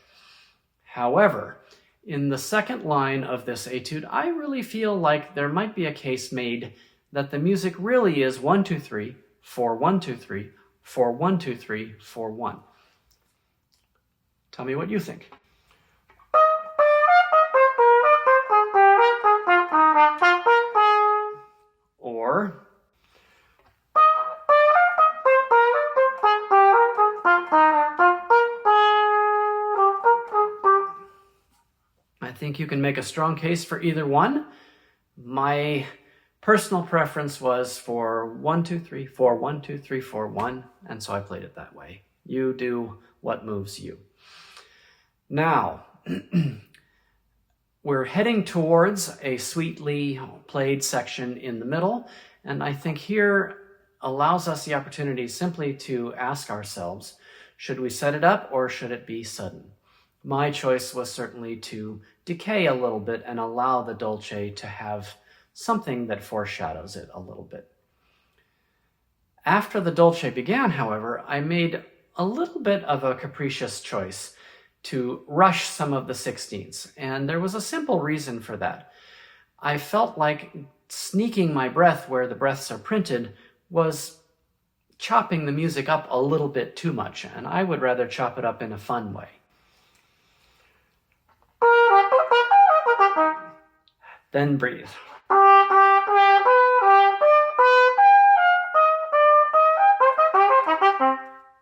However, in the second line of this etude, I really feel like there might be a case made that the music really is 1-2-3, 4-1-2-3, 4-1-2-3, 4-1. Tell me what you think. Or think you can make a strong case for either one. My personal preference was for 1, 2, 3, 4, 1, 2, 3, 4, 1, and so I played it that way. You do what moves you. Now, we're heading towards a sweetly played section in the middle, and I think here allows us the opportunity simply to ask ourselves, should we set it up or should it be sudden? My choice was certainly to decay a little bit and allow the dolce to have something that foreshadows it a little bit. After the dolce began, however, I made a little bit of a capricious choice to rush some of the 16ths, and there was a simple reason for that. I felt like sneaking my breath where the breaths are printed was chopping the music up a little bit too much, and I would rather chop it up in a fun way. Then breathe.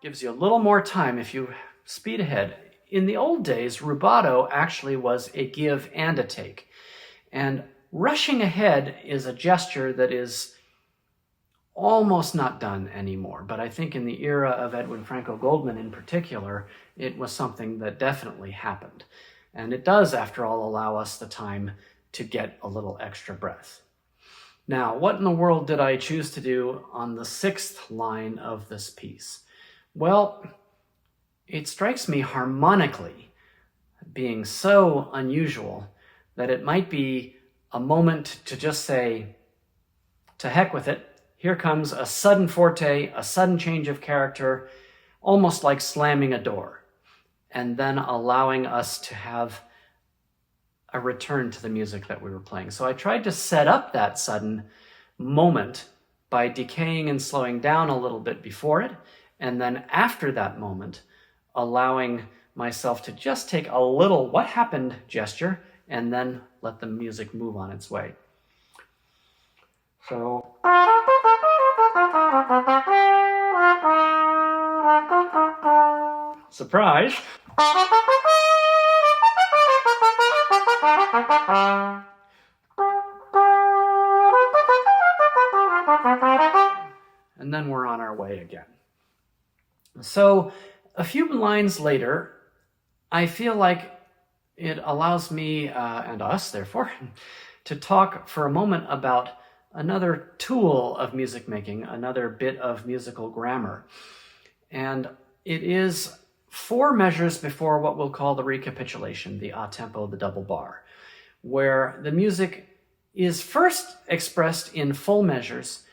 Gives you a little more time if you speed ahead. In the old days, rubato actually was a give and a take. And rushing ahead is a gesture that is almost not done anymore. But I think in the era of Edwin Franco Goldman in particular, it was something that definitely happened. And it does, after all, allow us the time to get a little extra breath. Now, what in the world did I choose to do on the 6th line of this piece? Well, it strikes me harmonically being so unusual that it might be a moment to just say, to heck with it. Here comes a sudden forte, a sudden change of character, almost like slamming a door, and then allowing us to have a return to the music that we were playing. So I tried to set up that sudden moment by decaying and slowing down a little bit before it, and then after that moment, allowing myself to just take a little what happened gesture and then let the music move on its way. So surprise. And then we're on our way again. So a few lines later, I feel like it allows me, and us therefore, to talk for a moment about another tool of music making, another bit of musical grammar. And it is 4 measures before what we'll call the recapitulation, the a tempo, the double bar, where the music is first expressed in full measures.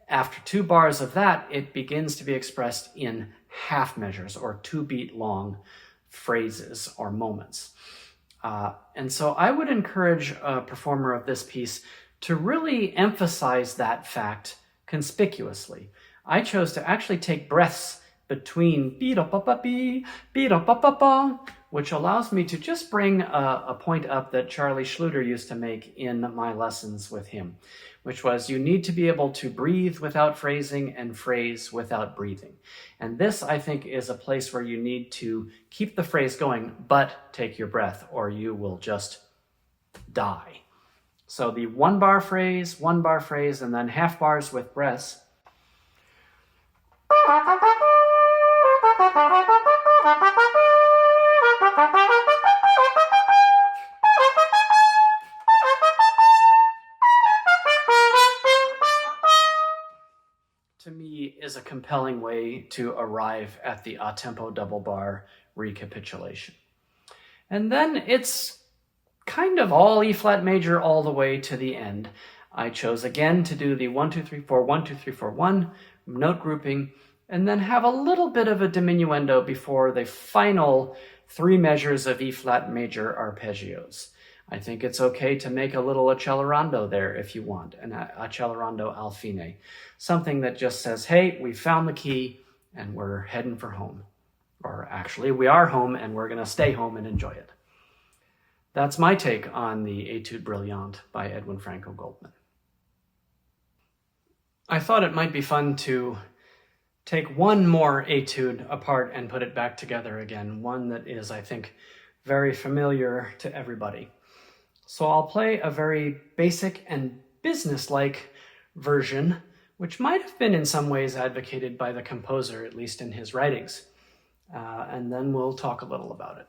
After 2 bars of that, it begins to be expressed in half measures or 2-beat long phrases or moments. And so I would encourage a performer of this piece to really emphasize that fact conspicuously. I chose to actually take breaths between be-da-ba-ba-bee, be-da-ba-ba-ba, which allows me to just bring a point up that Charlie Schluter used to make in my lessons with him, which was you need to be able to breathe without phrasing and phrase without breathing. And this, I think, is a place where you need to keep the phrase going, but take your breath, or you will just die. So the 1-bar phrase, 1-bar phrase, and then half bars with breaths. To me, is a compelling way to arrive at the a tempo double bar recapitulation. And then it's kind of all E flat major all the way to the end. I chose again to do the 1, 2, 3, 4, 1, 2, 3, 4, 1 note grouping, and then have a little bit of a diminuendo before the final 3 measures of E flat major arpeggios. I think it's okay to make a little accelerando there if you want, an accelerando al fine. Something that just says, hey, we found the key and we're heading for home. Or actually, we are home and we're going to stay home and enjoy it. That's my take on the Etude Brillante by Edwin Franco Goldman. I thought it might be fun to take one more etude apart and put it back together again, one that is, I think, very familiar to everybody. So I'll play a very basic and business-like version, which might have been in some ways advocated by the composer, at least in his writings. And then we'll talk a little about it.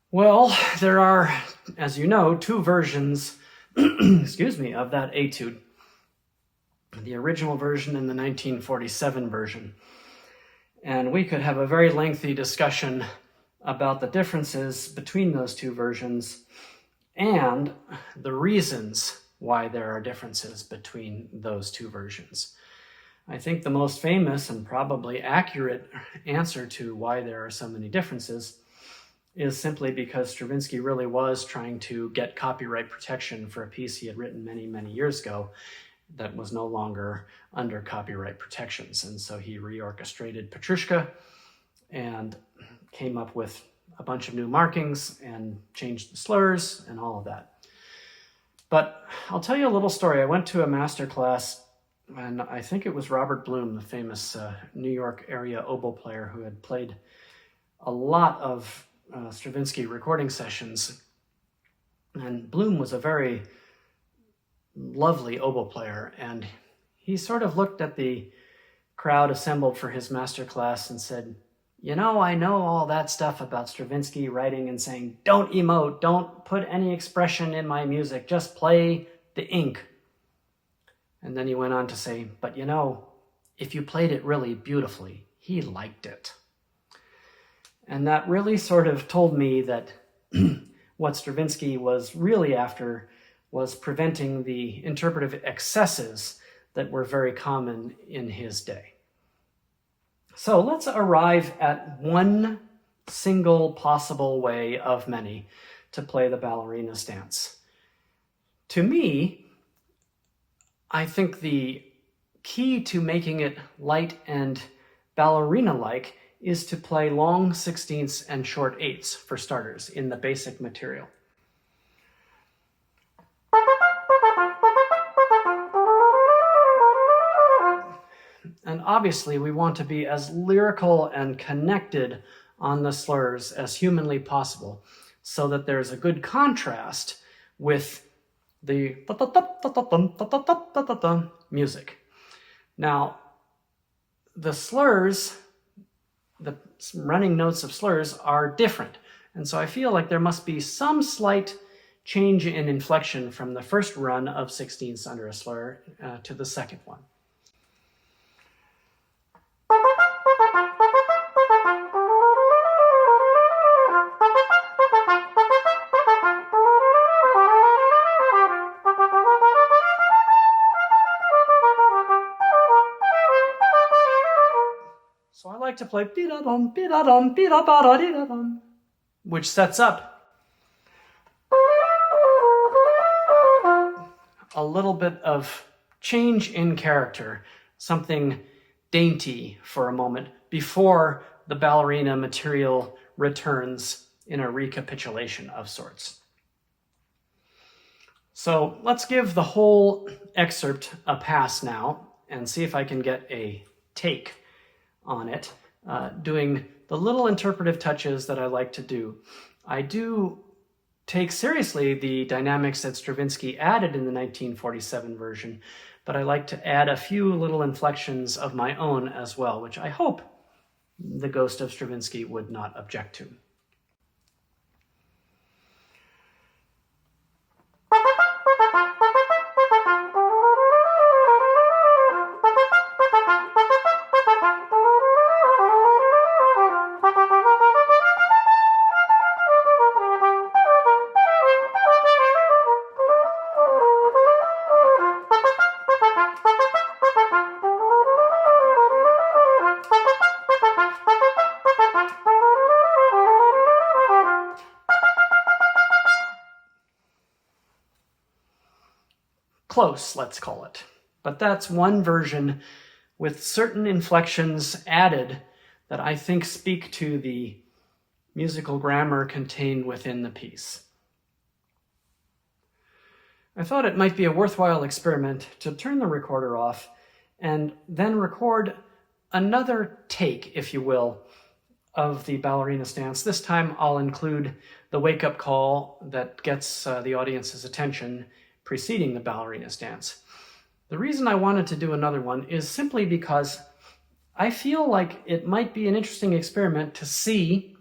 Well, there are, as you know, two versions excuse me, of that etude. The original version and the 1947 version. And we could have a very lengthy discussion about the differences between those two versions and the reasons why there are differences between those two versions. I think the most famous and probably accurate answer to why there are so many differences is simply because Stravinsky really was trying to get copyright protection for a piece he had written many, many years ago that was no longer under copyright protections. And so he reorchestrated Petrushka and came up with a bunch of new markings and changed the slurs and all of that. But I'll tell you a little story. I went to a master class, and I think it was Robert Bloom, the famous New York area oboe player who had played a lot of Stravinsky recording sessions. And Bloom was a very lovely oboe player, and he sort of looked at the crowd assembled for his master class and said, "You know, I know all that stuff about Stravinsky writing and saying, don't emote, don't put any expression in my music, just play the ink." And then he went on to say, "But you know, if you played it really beautifully, he liked it." And that really sort of told me that what Stravinsky was really after was preventing the interpretive excesses that were very common in his day. So let's arrive at one single possible way of many to play the ballerina stance. To me, I think the key to making it light and ballerina-like is to play long 16ths and short 8ths for starters in the basic material. And obviously we want to be as lyrical and connected on the slurs as humanly possible so that there's a good contrast with the music. Now, the slurs, the running notes of slurs are different. And so I feel like there must be some slight change in inflection from the first run of 16ths under a slur to the second one. So I like to play bi-da-dum, bi-da-dum, bi-da-ba-da-di-da-dum, which sets up a little bit of change in character, something dainty for a moment before the ballerina material returns in a recapitulation of sorts. So let's give the whole excerpt a pass now and see if I can get a take on it, doing the little interpretive touches that I like to do. I do take seriously the dynamics that Stravinsky added in the 1947 version, but I like to add a few little inflections of my own as well, which I hope the ghost of Stravinsky would not object to. close, let's call it. But that's one version with certain inflections added that I think speak to the musical grammar contained within the piece. I thought it might be a worthwhile experiment to turn the recorder off and then record another take, if you will, of the ballerina stance. This time I'll include the wake-up call that gets the audience's attention preceding the ballerina stance. The reason I wanted to do another one is simply because I feel like it might be an interesting experiment to see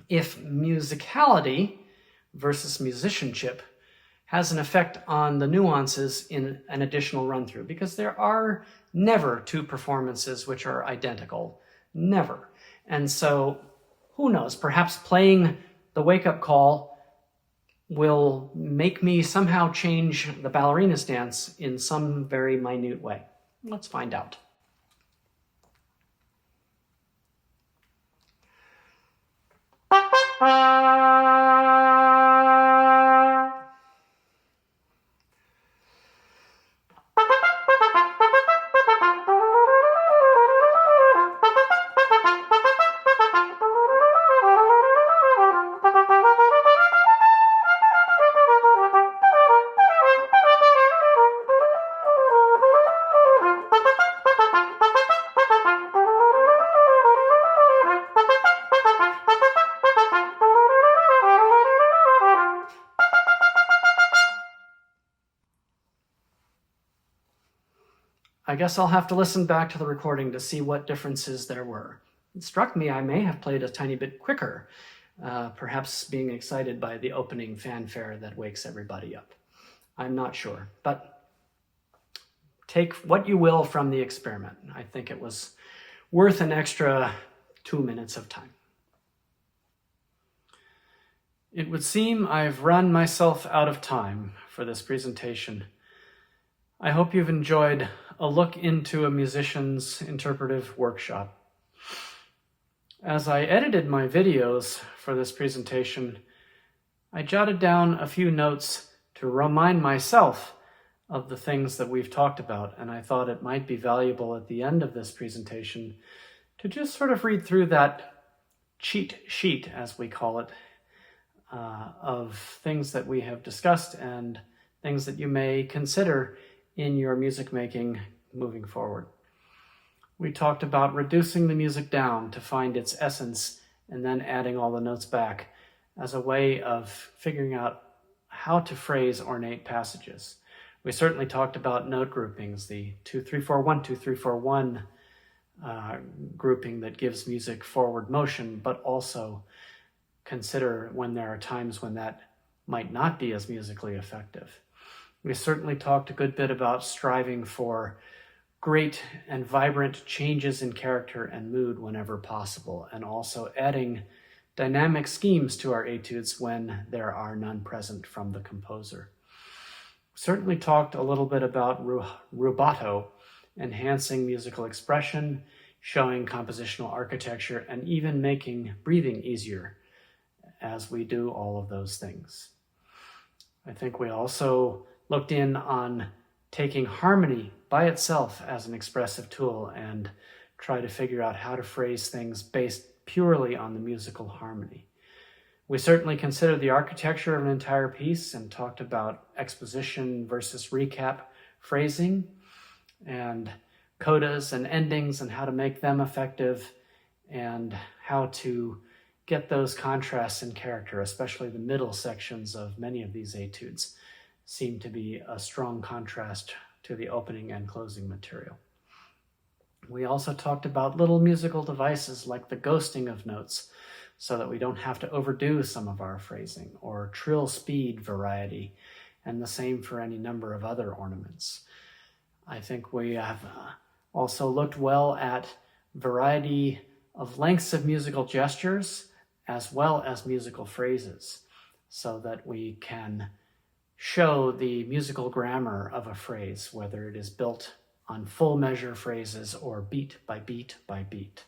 if musicality versus musicianship has an effect on the nuances in an additional run-through, because there are never two performances which are identical. Never. And so, who knows, perhaps playing the wake-up call will make me somehow change the ballerina stance in some very minute way. Let's find out. I guess I'll have to listen back to the recording to see what differences there were. It struck me I may have played a tiny bit quicker, perhaps being excited by the opening fanfare that wakes everybody up. I'm not sure, but take what you will from the experiment. I think it was worth an extra 2 minutes of time. It would seem I've run myself out of time for this presentation. I hope you've enjoyed a look into a musician's interpretive workshop. As I edited my videos for this presentation, I jotted down a few notes to remind myself of the things that we've talked about, and I thought it might be valuable at the end of this presentation to just sort of read through that cheat sheet, as we call it, of things that we have discussed and things that you may consider in your music making moving forward. We talked about reducing the music down to find its essence and then adding all the notes back as a way of figuring out how to phrase ornate passages. We certainly talked about note groupings, the 2-3-4-1, 2-3-4-1 grouping that gives music forward motion, but also consider when there are times when that might not be as musically effective. We certainly talked a good bit about striving for great and vibrant changes in character and mood whenever possible, and also adding dynamic schemes to our etudes when there are none present from the composer. We certainly talked a little bit about rubato, enhancing musical expression, showing compositional architecture, and even making breathing easier as we do all of those things. I think we also looked in on taking harmony by itself as an expressive tool and try to figure out how to phrase things based purely on the musical harmony. We certainly considered the architecture of an entire piece and talked about exposition versus recap phrasing and codas and endings and how to make them effective and how to get those contrasts in character, especially the middle sections of many of these etudes seem to be a strong contrast to the opening and closing material. We also talked about little musical devices like the ghosting of notes so that we don't have to overdo some of our phrasing, or trill speed variety, and the same for any number of other ornaments. I think we have also looked well at variety of lengths of musical gestures as well as musical phrases so that we can show the musical grammar of a phrase, whether it is built on full measure phrases or beat by beat by beat.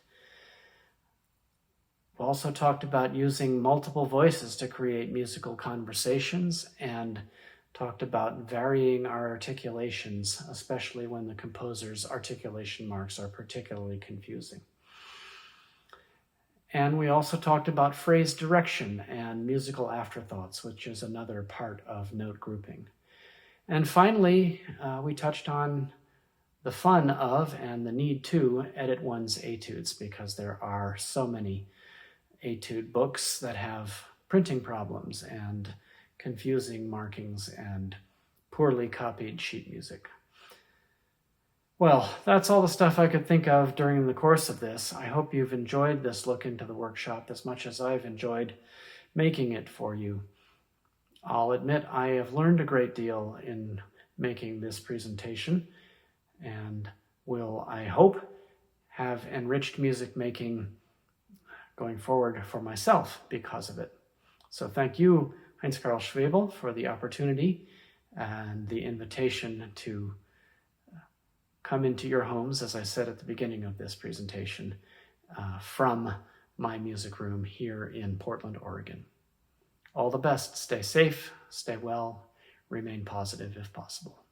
We also talked about using multiple voices to create musical conversations and talked about varying our articulations, especially when the composer's articulation marks are particularly confusing. And we also talked about phrase direction and musical afterthoughts, which is another part of note grouping. And finally, we touched on the fun of and the need to edit one's etudes, because there are so many etude books that have printing problems and confusing markings and poorly copied sheet music. Well, that's all the stuff I could think of during the course of this. I hope you've enjoyed this look into the workshop as much as I've enjoyed making it for you. I'll admit I have learned a great deal in making this presentation, and will, I hope, have enriched music making going forward for myself because of it. So thank you, Heinz-Karl Schwebel, for the opportunity and the invitation to come into your homes, as I said at the beginning of this presentation, from my music room here in Portland, Oregon. All the best. Stay safe, stay well, remain positive if possible.